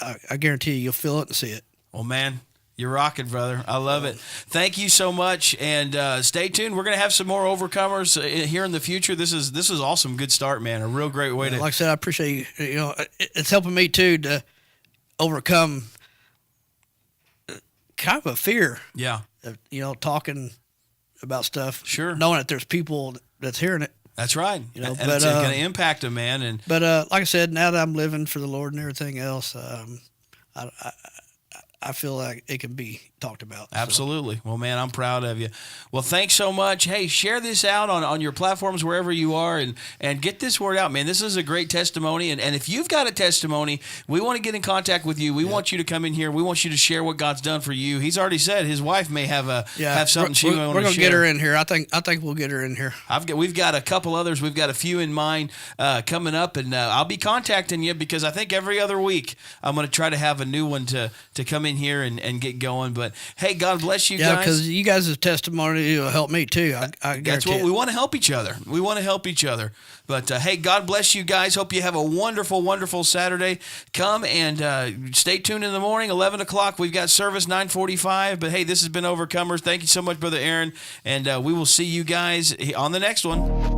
S2: I guarantee you'll feel it and see it.
S1: Well, man, you're rocking, brother. I love it. Thank you so much, and stay tuned. We're gonna have some more overcomers here in the future. This is awesome. Good start, man. A real great way to.
S2: Like I said, I appreciate you. It's helping me too to overcome kind of a fear.
S1: Yeah.
S2: Of, talking about stuff.
S1: Sure.
S2: Knowing that there's people that's hearing it.
S1: That's right. And
S2: but
S1: it's going to impact them, man.
S2: But like I said, now that I'm living for the Lord and everything else, I feel like it can be talked about.
S1: Absolutely. So. Well, man, I'm proud of you. Well, thanks so much. Hey, share this out on your platforms wherever you are and get this word out, man. This is a great testimony. And if you've got a testimony, we want to get in contact with you. We want you to come in here. We want you to share what God's done for you. He's already said his wife may have something she want to share.
S2: We're going to get her in here. I think we'll get her in here.
S1: We've got a couple others. We've got a few in mind coming up, and I'll be contacting you because I think every other week I'm going to try to have a new one to come in here and get going. But hey, God bless you guys.
S2: Yeah, because you guys' testimony will help me too. I
S1: That's what we want to help each other. We want to help each other. But hey, God bless you guys. Hope you have a wonderful, wonderful Saturday. Come and stay tuned in the morning, 11 o'clock. We've got service 9:45. But hey, this has been Overcomers. Thank you so much, Brother Aaron. And we will see you guys on the next one.